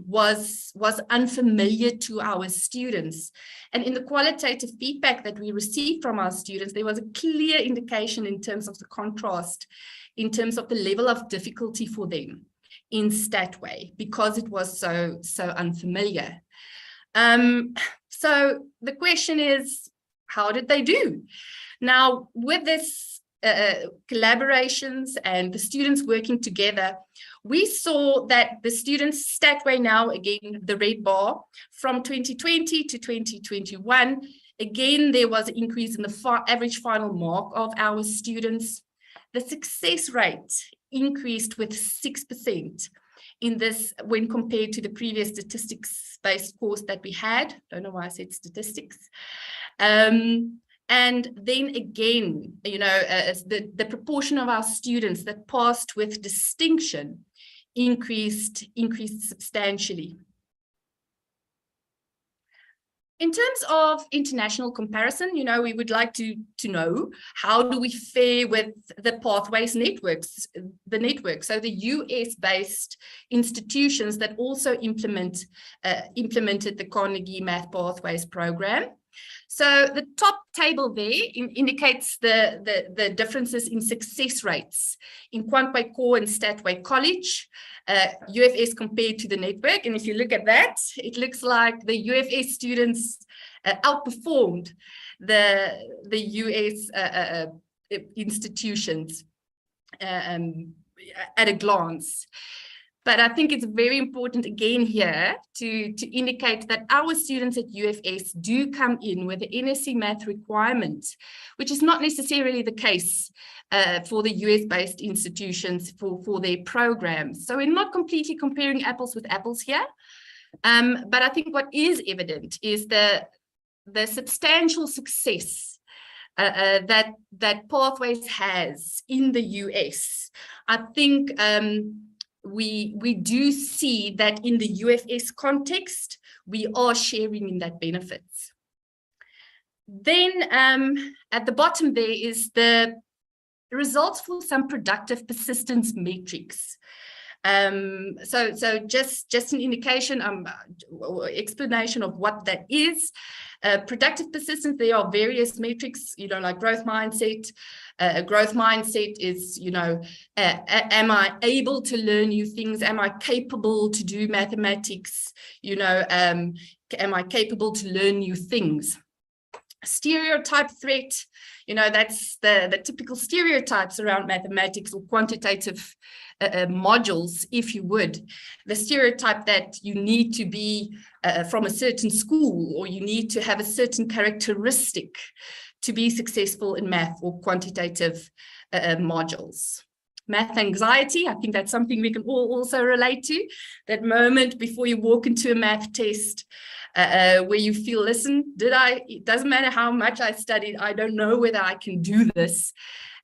was unfamiliar to our students. And in the qualitative feedback that we received from our students, there was a clear indication in terms of the contrast, in terms of the level of difficulty for them in Statway, because it was so unfamiliar. So the question is, how did they do? Now, with this collaborations and the students working together, we saw that the students Statway now, again, the red bar, from 2020 to 2021, again, there was an increase in the average final mark of our students. The success rate increased with 6% in this when compared to the previous statistics-based course that we had. Don't know why I said statistics. And then again, you know, the proportion of our students that passed with distinction increased substantially. In terms of international comparison, you know, we would like to know, how do we fare with the pathways networks, the network? So the US-based institutions that also implemented the Carnegie Math Pathways program. So the top table there indicates the differences in success rates in Quantway Core and Statway College, UFS compared to the network. And if you look at that, it looks like the UFS students outperformed the US institutions at a glance. But I think it's very important again here to indicate that our students at UFS do come in with the NSC math requirement, which is not necessarily the case for the US-based institutions for their programs. So we're not completely comparing apples with apples here. But I think what is evident is the substantial success that Pathways has in the US. I think we do see that in the UFS context, we are sharing in that benefits. Then at the bottom there is the results for some productive persistence metrics. So just an indication, explanation of what that is. Productive persistence, there are various metrics, you know, like growth mindset. Growth mindset is, you know, am I able to learn new things? Am I capable to do mathematics? You know, am I capable to learn new things? Stereotype threat, you know, that's the typical stereotypes around mathematics or quantitative modules, if you would. The stereotype that you need to be from a certain school, or you need to have a certain characteristic to be successful in math or quantitative modules. Math anxiety, I think that's something we can all also relate to. That moment before you walk into a math test where you feel, listen, it doesn't matter how much I studied, I don't know whether I can do this.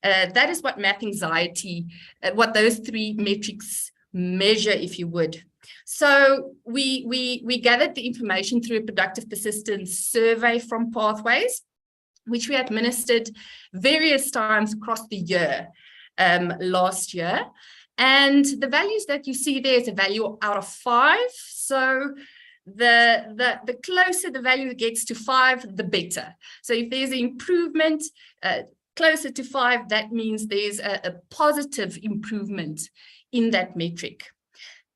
That is what math anxiety, what those three metrics measure, if you would. So we gathered the information through a productive persistence survey from Pathways, which we administered various times across the year. Last year, and the values that you see there is a value out of 5. So the closer the value gets to 5, the better. So if there's an improvement closer to 5, that means there's a positive improvement in that metric.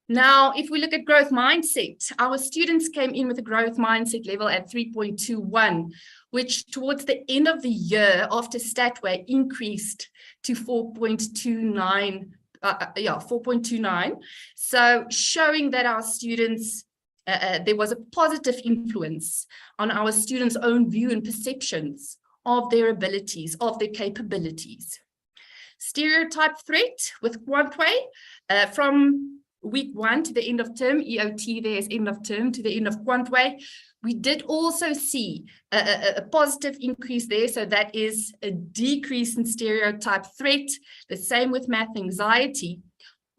Now, if we look at growth mindset, our students came in with a growth mindset level at 3.21, which towards the end of the year after Statway increased to 4.29. 4.29. So showing that our students, there was a positive influence on our students' own view and perceptions of their abilities, of their capabilities. Stereotype threat with Quantway from week 1 to the end of term, EOT there is end of term to the end of Quantway. We did also see a positive increase there. So that is a decrease in stereotype threat, the same with math anxiety.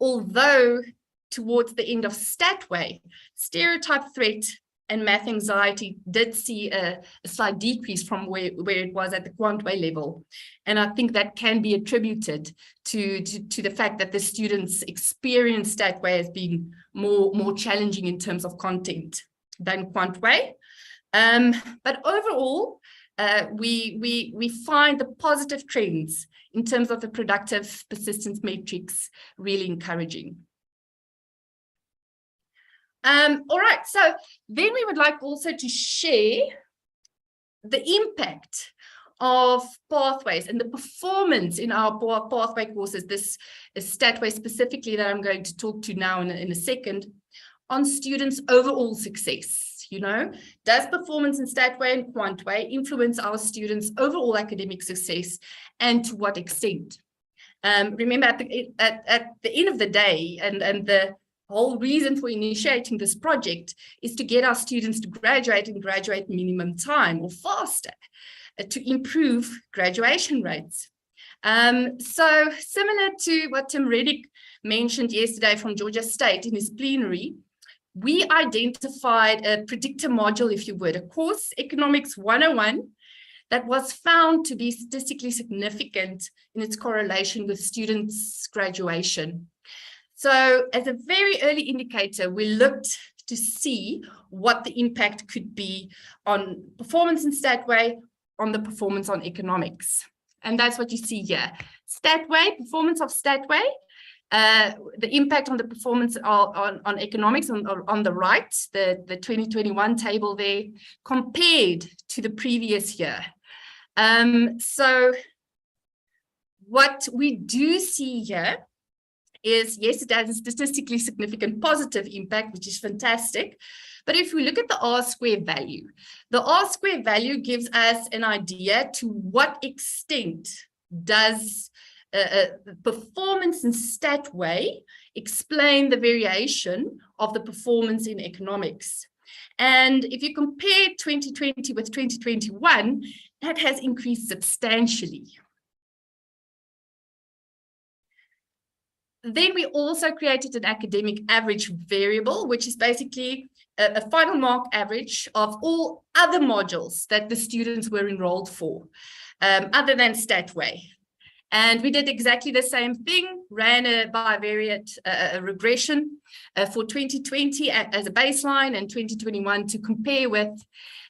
Although towards the end of Statway, stereotype threat and math anxiety did see a slight decrease from where it was at the Quantway level. And I think that can be attributed to the fact that the students experience Statway as being more challenging in terms of content than Quantway. But overall, we find the positive trends in terms of the productive persistence matrix really encouraging. All right, so then we would like also to share the impact of Pathways and the performance in our Pathway courses. This is Statway specifically that I'm going to talk to now in a second, on students' overall success. You know, does performance in Statway and Quantway influence our students' overall academic success, and to what extent? Remember, at the end of the day, and the whole reason for initiating this project is to get our students to graduate in graduate minimum time or faster, to improve graduation rates. So similar to what Tim Reddick mentioned yesterday from Georgia State in his plenary, we identified a predictor module, if you would, a course, Economics 101, that was found to be statistically significant in its correlation with students' graduation. So as a very early indicator, we looked to see what the impact could be on performance in Statway, on the performance on economics. And that's what you see here. Statway, performance of Statway, the impact on the performance on economics on the right, the 2021 table there, compared to the previous year. So what we do see here is, yes, it has a statistically significant positive impact, which is fantastic. But if we look at the R-square value, the R-square value gives us an idea to what extent does performance in Statway explain the variation of the performance in economics. And if you compare 2020 with 2021, that has increased substantially. Then we also created an academic average variable, which is basically a final mark average of all other modules that the students were enrolled for, other than Statway. And we did exactly the same thing, ran a bivariate regression for 2020 as a baseline and 2021 to compare with.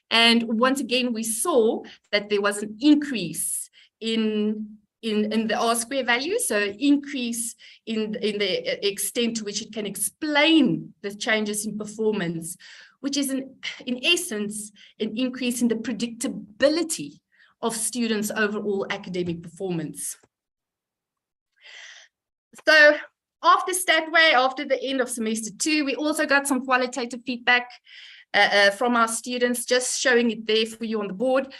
And once again, we saw that there was an increase in the R-square value, so increase in the extent to which it can explain the changes in performance, which is in essence an increase in the predictability of students' overall academic performance. So after Statway, after the end of semester 2, we also got some qualitative feedback from our students, just showing it there for you on the board.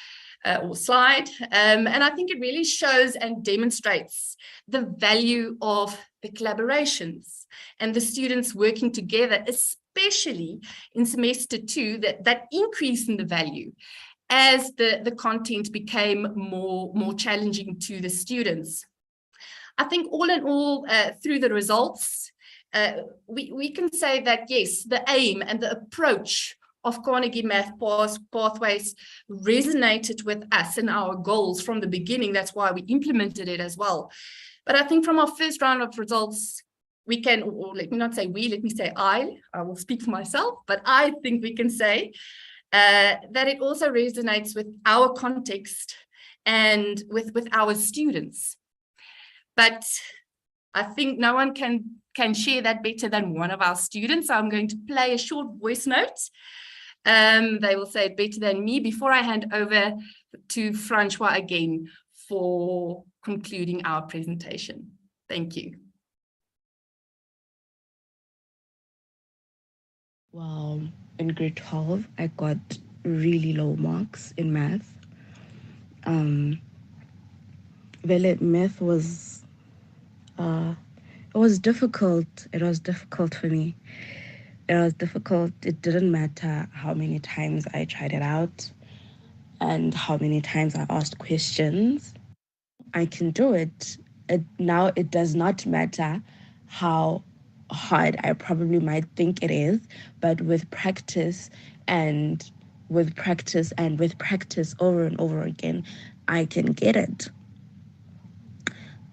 or slide. And I think it really shows and demonstrates the value of the collaborations and the students working together, especially in semester 2, that increase in the value as the content became more challenging to the students. I think all in all, through the results, we can say that, yes, the aim and the approach of Carnegie Math Pathways resonated with us and our goals from the beginning. That's why we implemented it as well. But I think from our first round of results, we can, or let me not say we, let me say I will speak for myself, but I think we can say that it also resonates with our context and with our students. But I think no one can share that better than one of our students. So I'm going to play a short voice note. They will say it better than me before I hand over to Francois again for concluding our presentation. Thank you. Well, in grade 12, I got really low marks in math. Math was, it was difficult. It was difficult for me. It was difficult. It didn't matter how many times I tried it out and how many times I asked questions. I can do it. Now it does not matter how hard I probably might think it is, but with practice and with practice over and over again, I can get it.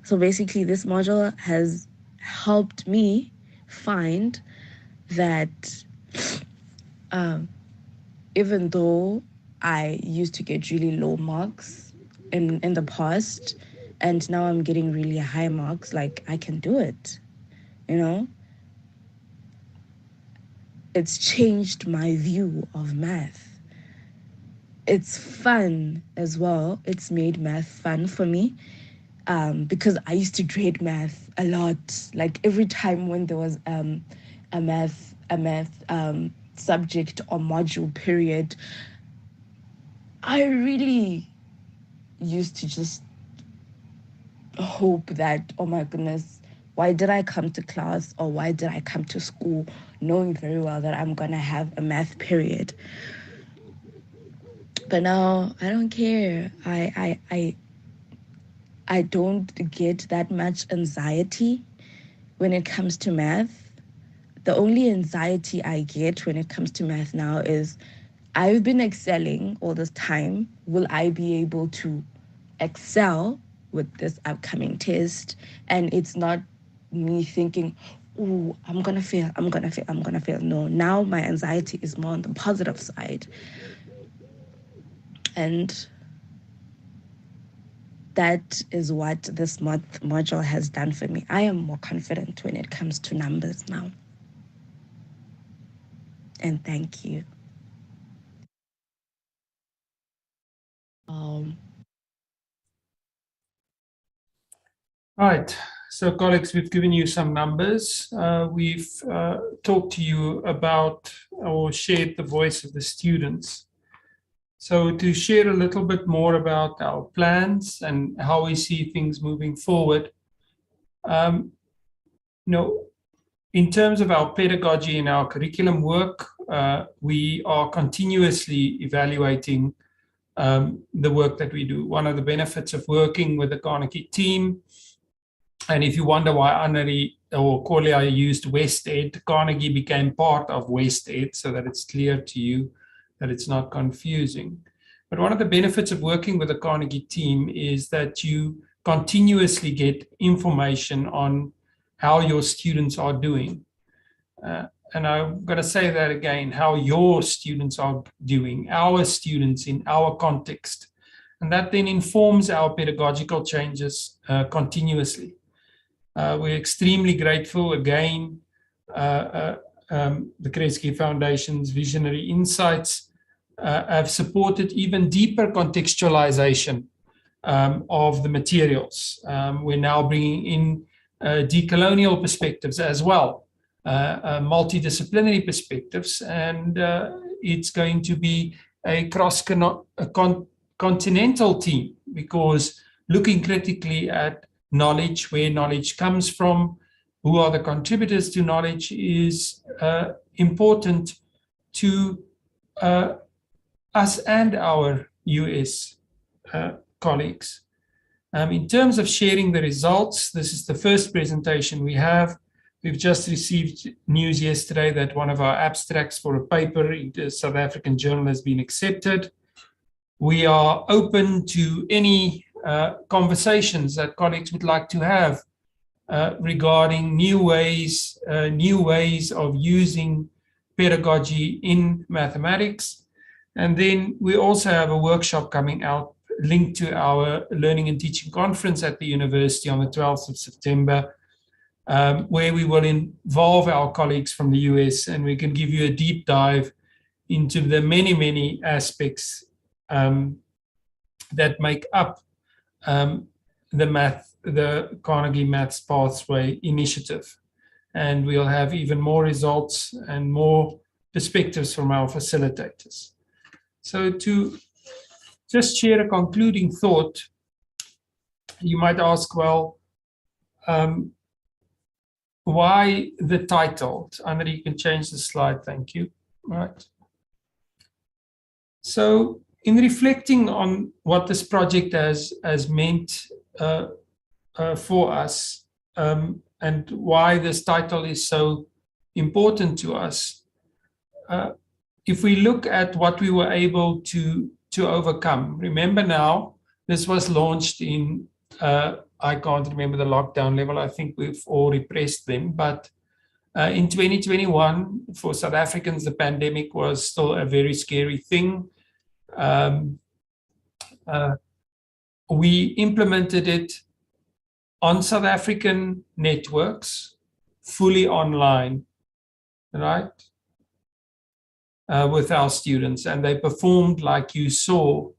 So basically this module has helped me find that even though I used to get really low marks in the past, and now I'm getting really high marks, like I can do it, you know? It's changed my view of math. It's fun as well. It's made math fun for me because I used to dread math a lot. Like every time when there was a math subject or module period, I really used to just hope that, oh my goodness, why did I come to class or why did I come to school knowing very well that I'm gonna have a math period? But now I don't care. I don't get that much anxiety when it comes to math. The only anxiety I get when it comes to math now is I've been excelling all this time. Will I be able to excel with this upcoming test? And it's not me thinking, oh, I'm gonna fail. No, now my anxiety is more on the positive side. And that is what this module has done for me. I am more confident when it comes to numbers now. And thank you. Right. So colleagues, we've given you some numbers. We've talked to you about or shared the voice of the students. So to share a little bit more about our plans and how we see things moving forward, in terms of our pedagogy and our curriculum work, we are continuously evaluating the work that we do. One of the benefits of working with the Carnegie team, and if you wonder why Annery or Corlia used WestEd, Carnegie became part of WestEd so that it's clear to you that it's not confusing. But one of the benefits of working with the Carnegie team is that you continuously get information on how your students are doing. And I'm going to say that again, how your students are doing, our students in our context. And that then informs our pedagogical changes continuously. We're extremely grateful again, the Kretzky Foundation's Visionary Insights have supported even deeper contextualization of the materials. We're now bringing in decolonial perspectives as well, multidisciplinary perspectives, and it's going to be a continental team, because looking critically at knowledge, where knowledge comes from, who are the contributors to knowledge, is important to us and our US colleagues. In terms of sharing the results, this is the first presentation we have. We've just received news yesterday that one of our abstracts for a paper in the South African Journal has been accepted. We are open to any conversations that colleagues would like to have regarding new ways of using pedagogy in mathematics. And then we also have a workshop coming out linked to our Learning and Teaching Conference at the university on the 12th of September, where we will involve our colleagues from the US, and we can give you a deep dive into the many, many aspects that make up the Carnegie Maths Pathway initiative. And we'll have even more results and more perspectives from our facilitators. So to just share a concluding thought, you might ask, well, why the title? Andre, you can change the slide, thank you. All right. So in reflecting on what this project has meant for us, and why this title is so important to us, if we look at what we were able to overcome, remember now, this was launched in, I can't remember the lockdown level, I think we've all repressed them, but in 2021, for South Africans, the pandemic was still a very scary thing. We implemented it on South African networks, fully online, right? With our students, and they performed like you saw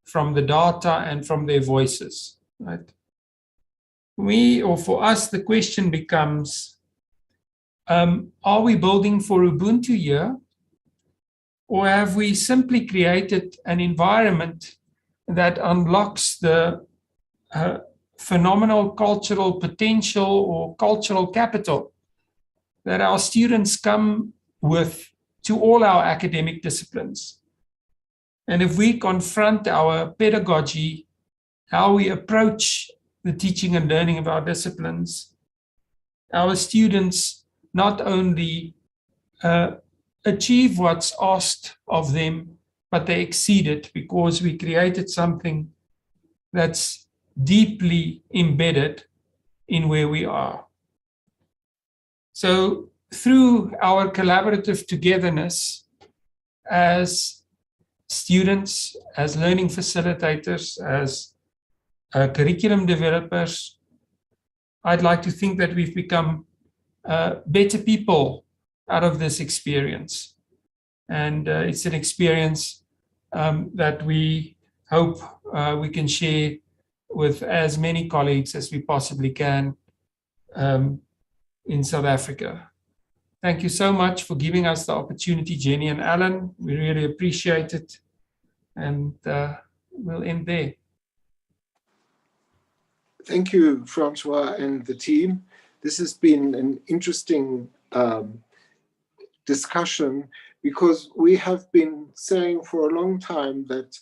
from the data and from their voices, right? For us, the question becomes, are we building for Ubuntu here? Or have we simply created an environment that unlocks the phenomenal cultural potential or cultural capital that our students come with to all our academic disciplines? And if we confront our pedagogy, how we approach the teaching and learning of our disciplines, our students not only achieve what's asked of them, but they exceed it, because we created something that's deeply embedded in where we are. So through our collaborative togetherness as students, as learning facilitators, as curriculum developers, I'd like to think that we've become better people out of this experience. And it's an experience that we hope we can share with as many colleagues as we possibly can in South Africa. Thank you so much for giving us the opportunity, Jenny and Alan. We really appreciate it. And we'll end there. Thank you, Francois and the team. This has been an interesting discussion, because we have been saying for a long time that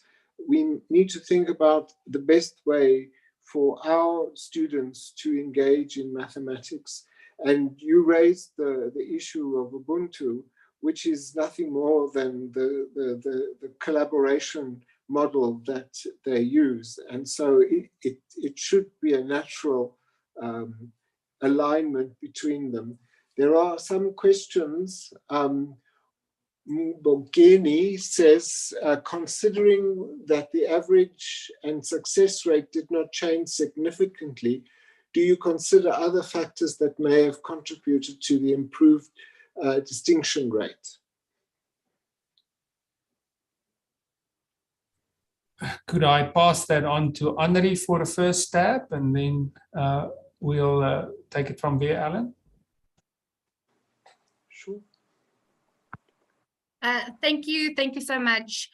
we need to think about the best way for our students to engage in mathematics. And you raised the issue of Ubuntu, which is nothing more than the collaboration model that they use. And so it should be a natural alignment between them. There are some questions. Mbogeni says, considering that the average and success rate did not change significantly, do you consider other factors that may have contributed to the improved distinction rate? Could I pass that on to Andre for a first stab, and then we'll take it from there, Alan? Sure. Thank you so much.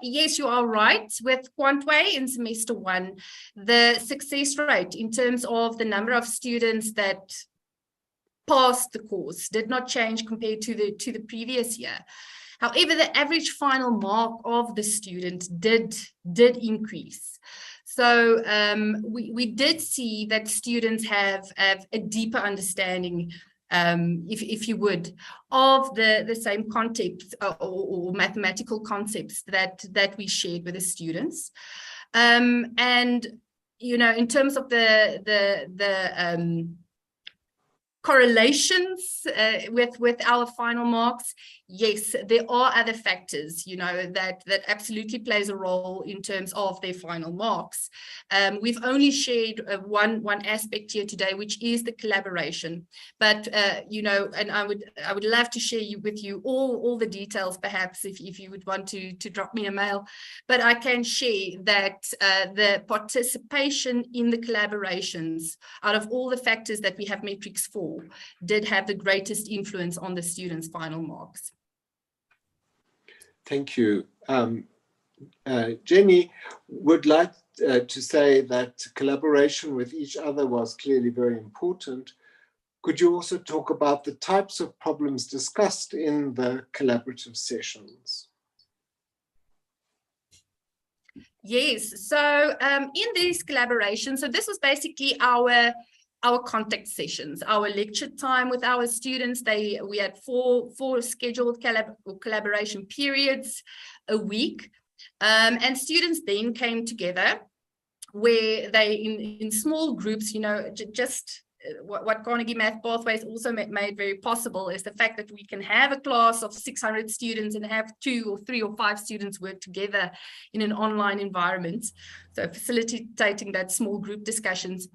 Yes, you are right. With Quantway in semester 1, the success rate in terms of the number of students that passed the course did not change compared to the previous year. However, the average final mark of the student did increase. So we did see that students have a deeper understanding, if you would, of the same concepts or mathematical concepts that we shared with the students. And, you know, in terms of the correlations with our final marks, yes, there are other factors, you know, that absolutely plays a role in terms of their final marks. We've only shared one aspect here today, which is the collaboration. But you know, and I would love to share with you all the details, perhaps if you would want to drop me a mail. But I can share that the participation in the collaborations, out of all the factors that we have metrics for, did have the greatest influence on the students' final marks. Thank you. Jenny would like to say that collaboration with each other was clearly very important. Could you also talk about the types of problems discussed in the collaborative sessions? Yes, so in these collaborations, so this was basically our contact sessions, our lecture time with our students. We had four scheduled collaboration periods a week, and students then came together where they in small groups, you know, just what Carnegie Math Pathways also made very possible is the fact that we can have a class of 600 students and have 2 or 3 or 5 students work together in an online environment. So facilitating that small group discussions.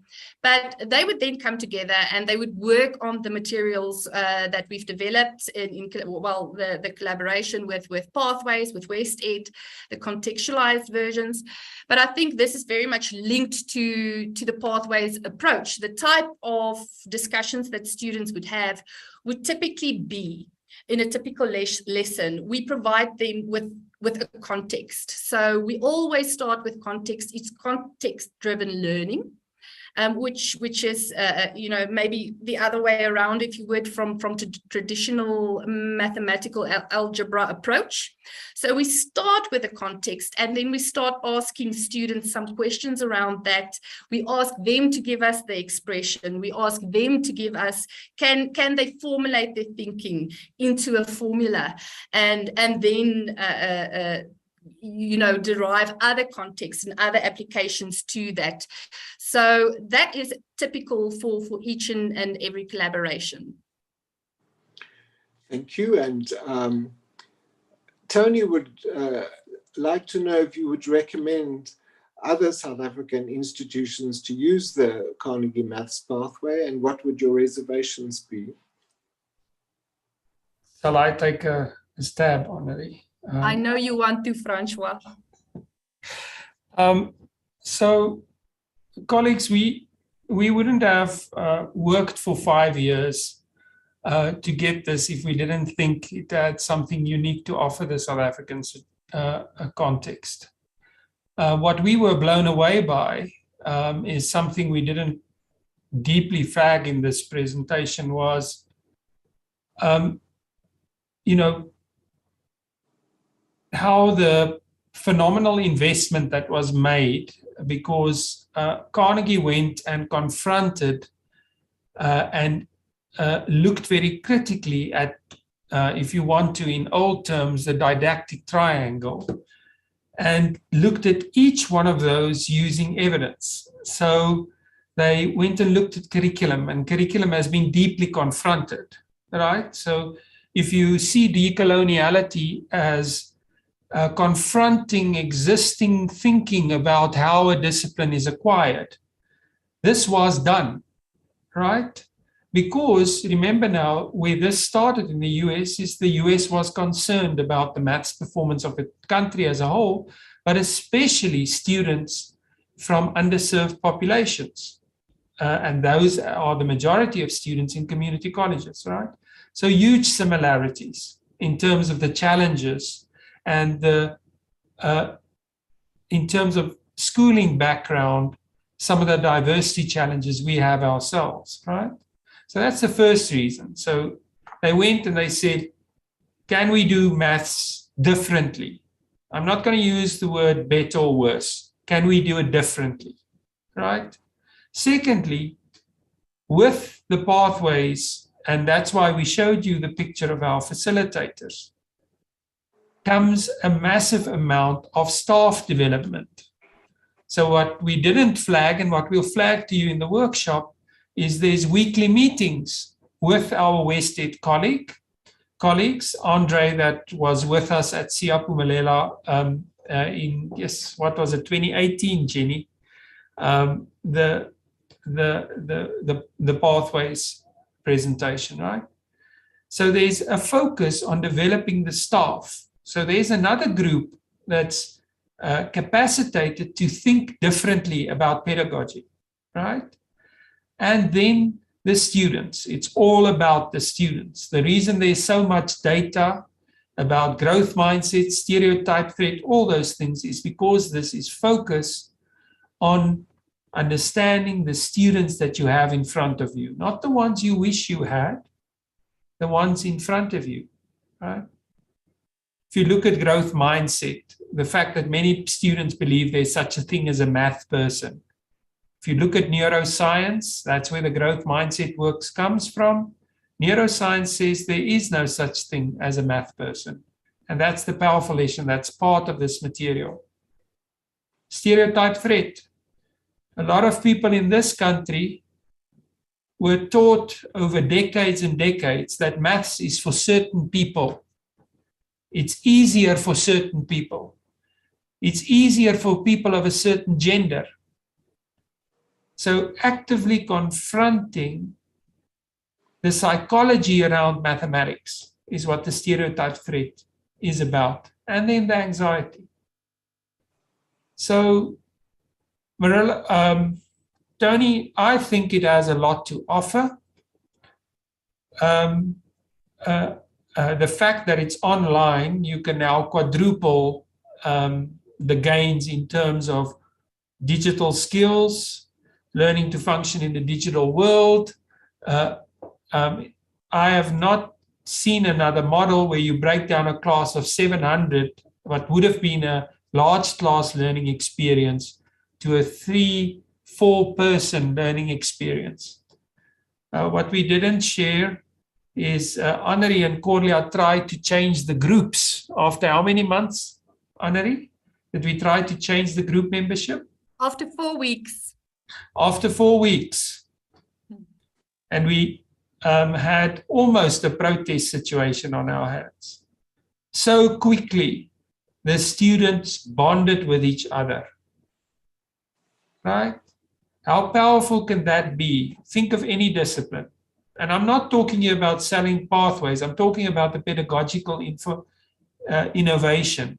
But they would then come together and they would work on the materials that we've developed the collaboration with Pathways, with WestEd, the contextualized versions. But I think this is very much linked to the Pathways approach. The type of discussions that students would have would typically be, in a typical lesson, we provide them with a context. So we always start with context. It's context-driven learning, which is, you know, maybe the other way around, if you would, from traditional mathematical algebra approach. So we start with a context and then we start asking students some questions around that. We ask them to give us the expression. We ask them to give us, can they formulate their thinking into a formula, and then you know, derive other contexts and other applications to that. So that is typical for each and every collaboration. Thank you. And Tony would like to know if you would recommend other South African institutions to use the Carnegie Maths Pathway, and what would your reservations be? Shall I take a stab on it? I know you want to, Francois. So, colleagues, we wouldn't have worked for 5 years to get this if we didn't think it had something unique to offer the South Africans a context. What we were blown away by is something we didn't deeply flag in this presentation was, you know, how the phenomenal investment that was made, because Carnegie went and confronted and looked very critically at, if you want to, in old terms, the didactic triangle, and looked at each one of those using evidence. So they went and looked at curriculum, and curriculum has been deeply confronted, right? So if you see decoloniality as confronting existing thinking about how a discipline is acquired, this was done, right? Because remember now, where this started in the US is the US was concerned about the maths performance of the country as a whole, but especially students from underserved populations. And those are the majority of students in community colleges, right? So huge similarities in terms of the challenges and the in terms of schooling background, some of the diversity challenges we have ourselves, right? So that's the first reason. So they went and they said, can we do maths differently? I'm not going to use the word better or worse. Can we do it differently, right? Secondly, with the pathways, and that's why we showed you the picture of our facilitators, comes a massive amount of staff development. So what we didn't flag and what we'll flag to you in the workshop is there's weekly meetings with our West End colleagues. Andre, that was with us at Siyaphumelela in, yes, what was it, 2018, Jenny? The pathways presentation, right? So there's a focus on developing the staff. So there's another group that's capacitated to think differently about pedagogy, right? And then the students. It's all about the students. The reason there's so much data about growth mindset, stereotype threat, all those things is because this is focused on understanding the students that you have in front of you, not the ones you wish you had, the ones in front of you, right? If you look at growth mindset, the fact that many students believe there's such a thing as a math person. If you look at neuroscience, that's where the growth mindset works comes from. Neuroscience says there is no such thing as a math person. And that's the powerful lesson. That's part of this material. Stereotype threat. A lot of people in this country were taught over decades and decades that maths is for certain people. It's easier for certain people. It's easier for people of a certain gender. So actively confronting the psychology around mathematics is what the stereotype threat is about, and then the anxiety. So, Marilla, Tony, I think it has a lot to offer. The fact that it's online, you can now quadruple the gains in terms of digital skills, learning to function in the digital world. I have not seen another model where you break down a class of 700, what would have been a large class learning experience, to a 3-4 person learning experience. What we didn't share is Annerie and Corlia tried to change the groups after how many months, Annerie? Did we try to change the group membership? After 4 weeks. After 4 weeks. And we had almost a protest situation on our hands. So quickly, the students bonded with each other. Right? How powerful can that be? Think of any discipline. And I'm not talking about selling pathways. I'm talking about the pedagogical innovation.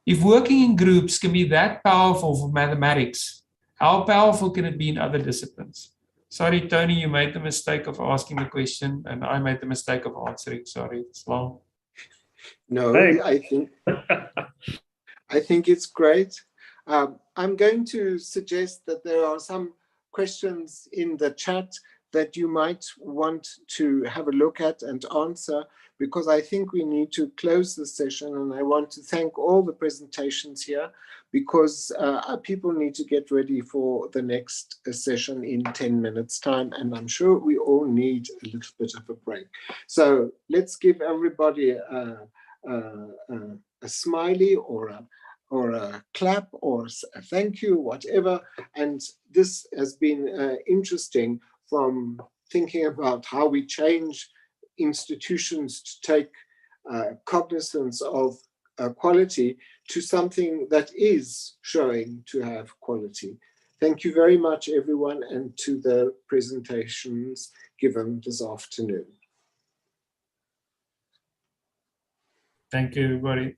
If working in groups can be that powerful for mathematics, how powerful can it be in other disciplines? Sorry, Tony, you made the mistake of asking the question, and I made the mistake of answering. Sorry, it's long. No, I think it's great. I'm going to suggest that there are some questions in the chat that you might want to have a look at and answer, because I think we need to close the session, and I want to thank all the presentations here, because people need to get ready for the next session in 10 minutes time, and I'm sure we all need a little bit of a break. So let's give everybody a smiley or a clap or a thank you, whatever. And this has been interesting, from thinking about how we change institutions to take cognizance of quality to something that is showing to have quality. Thank you very much, everyone, and to the presentations given this afternoon. Thank you, everybody.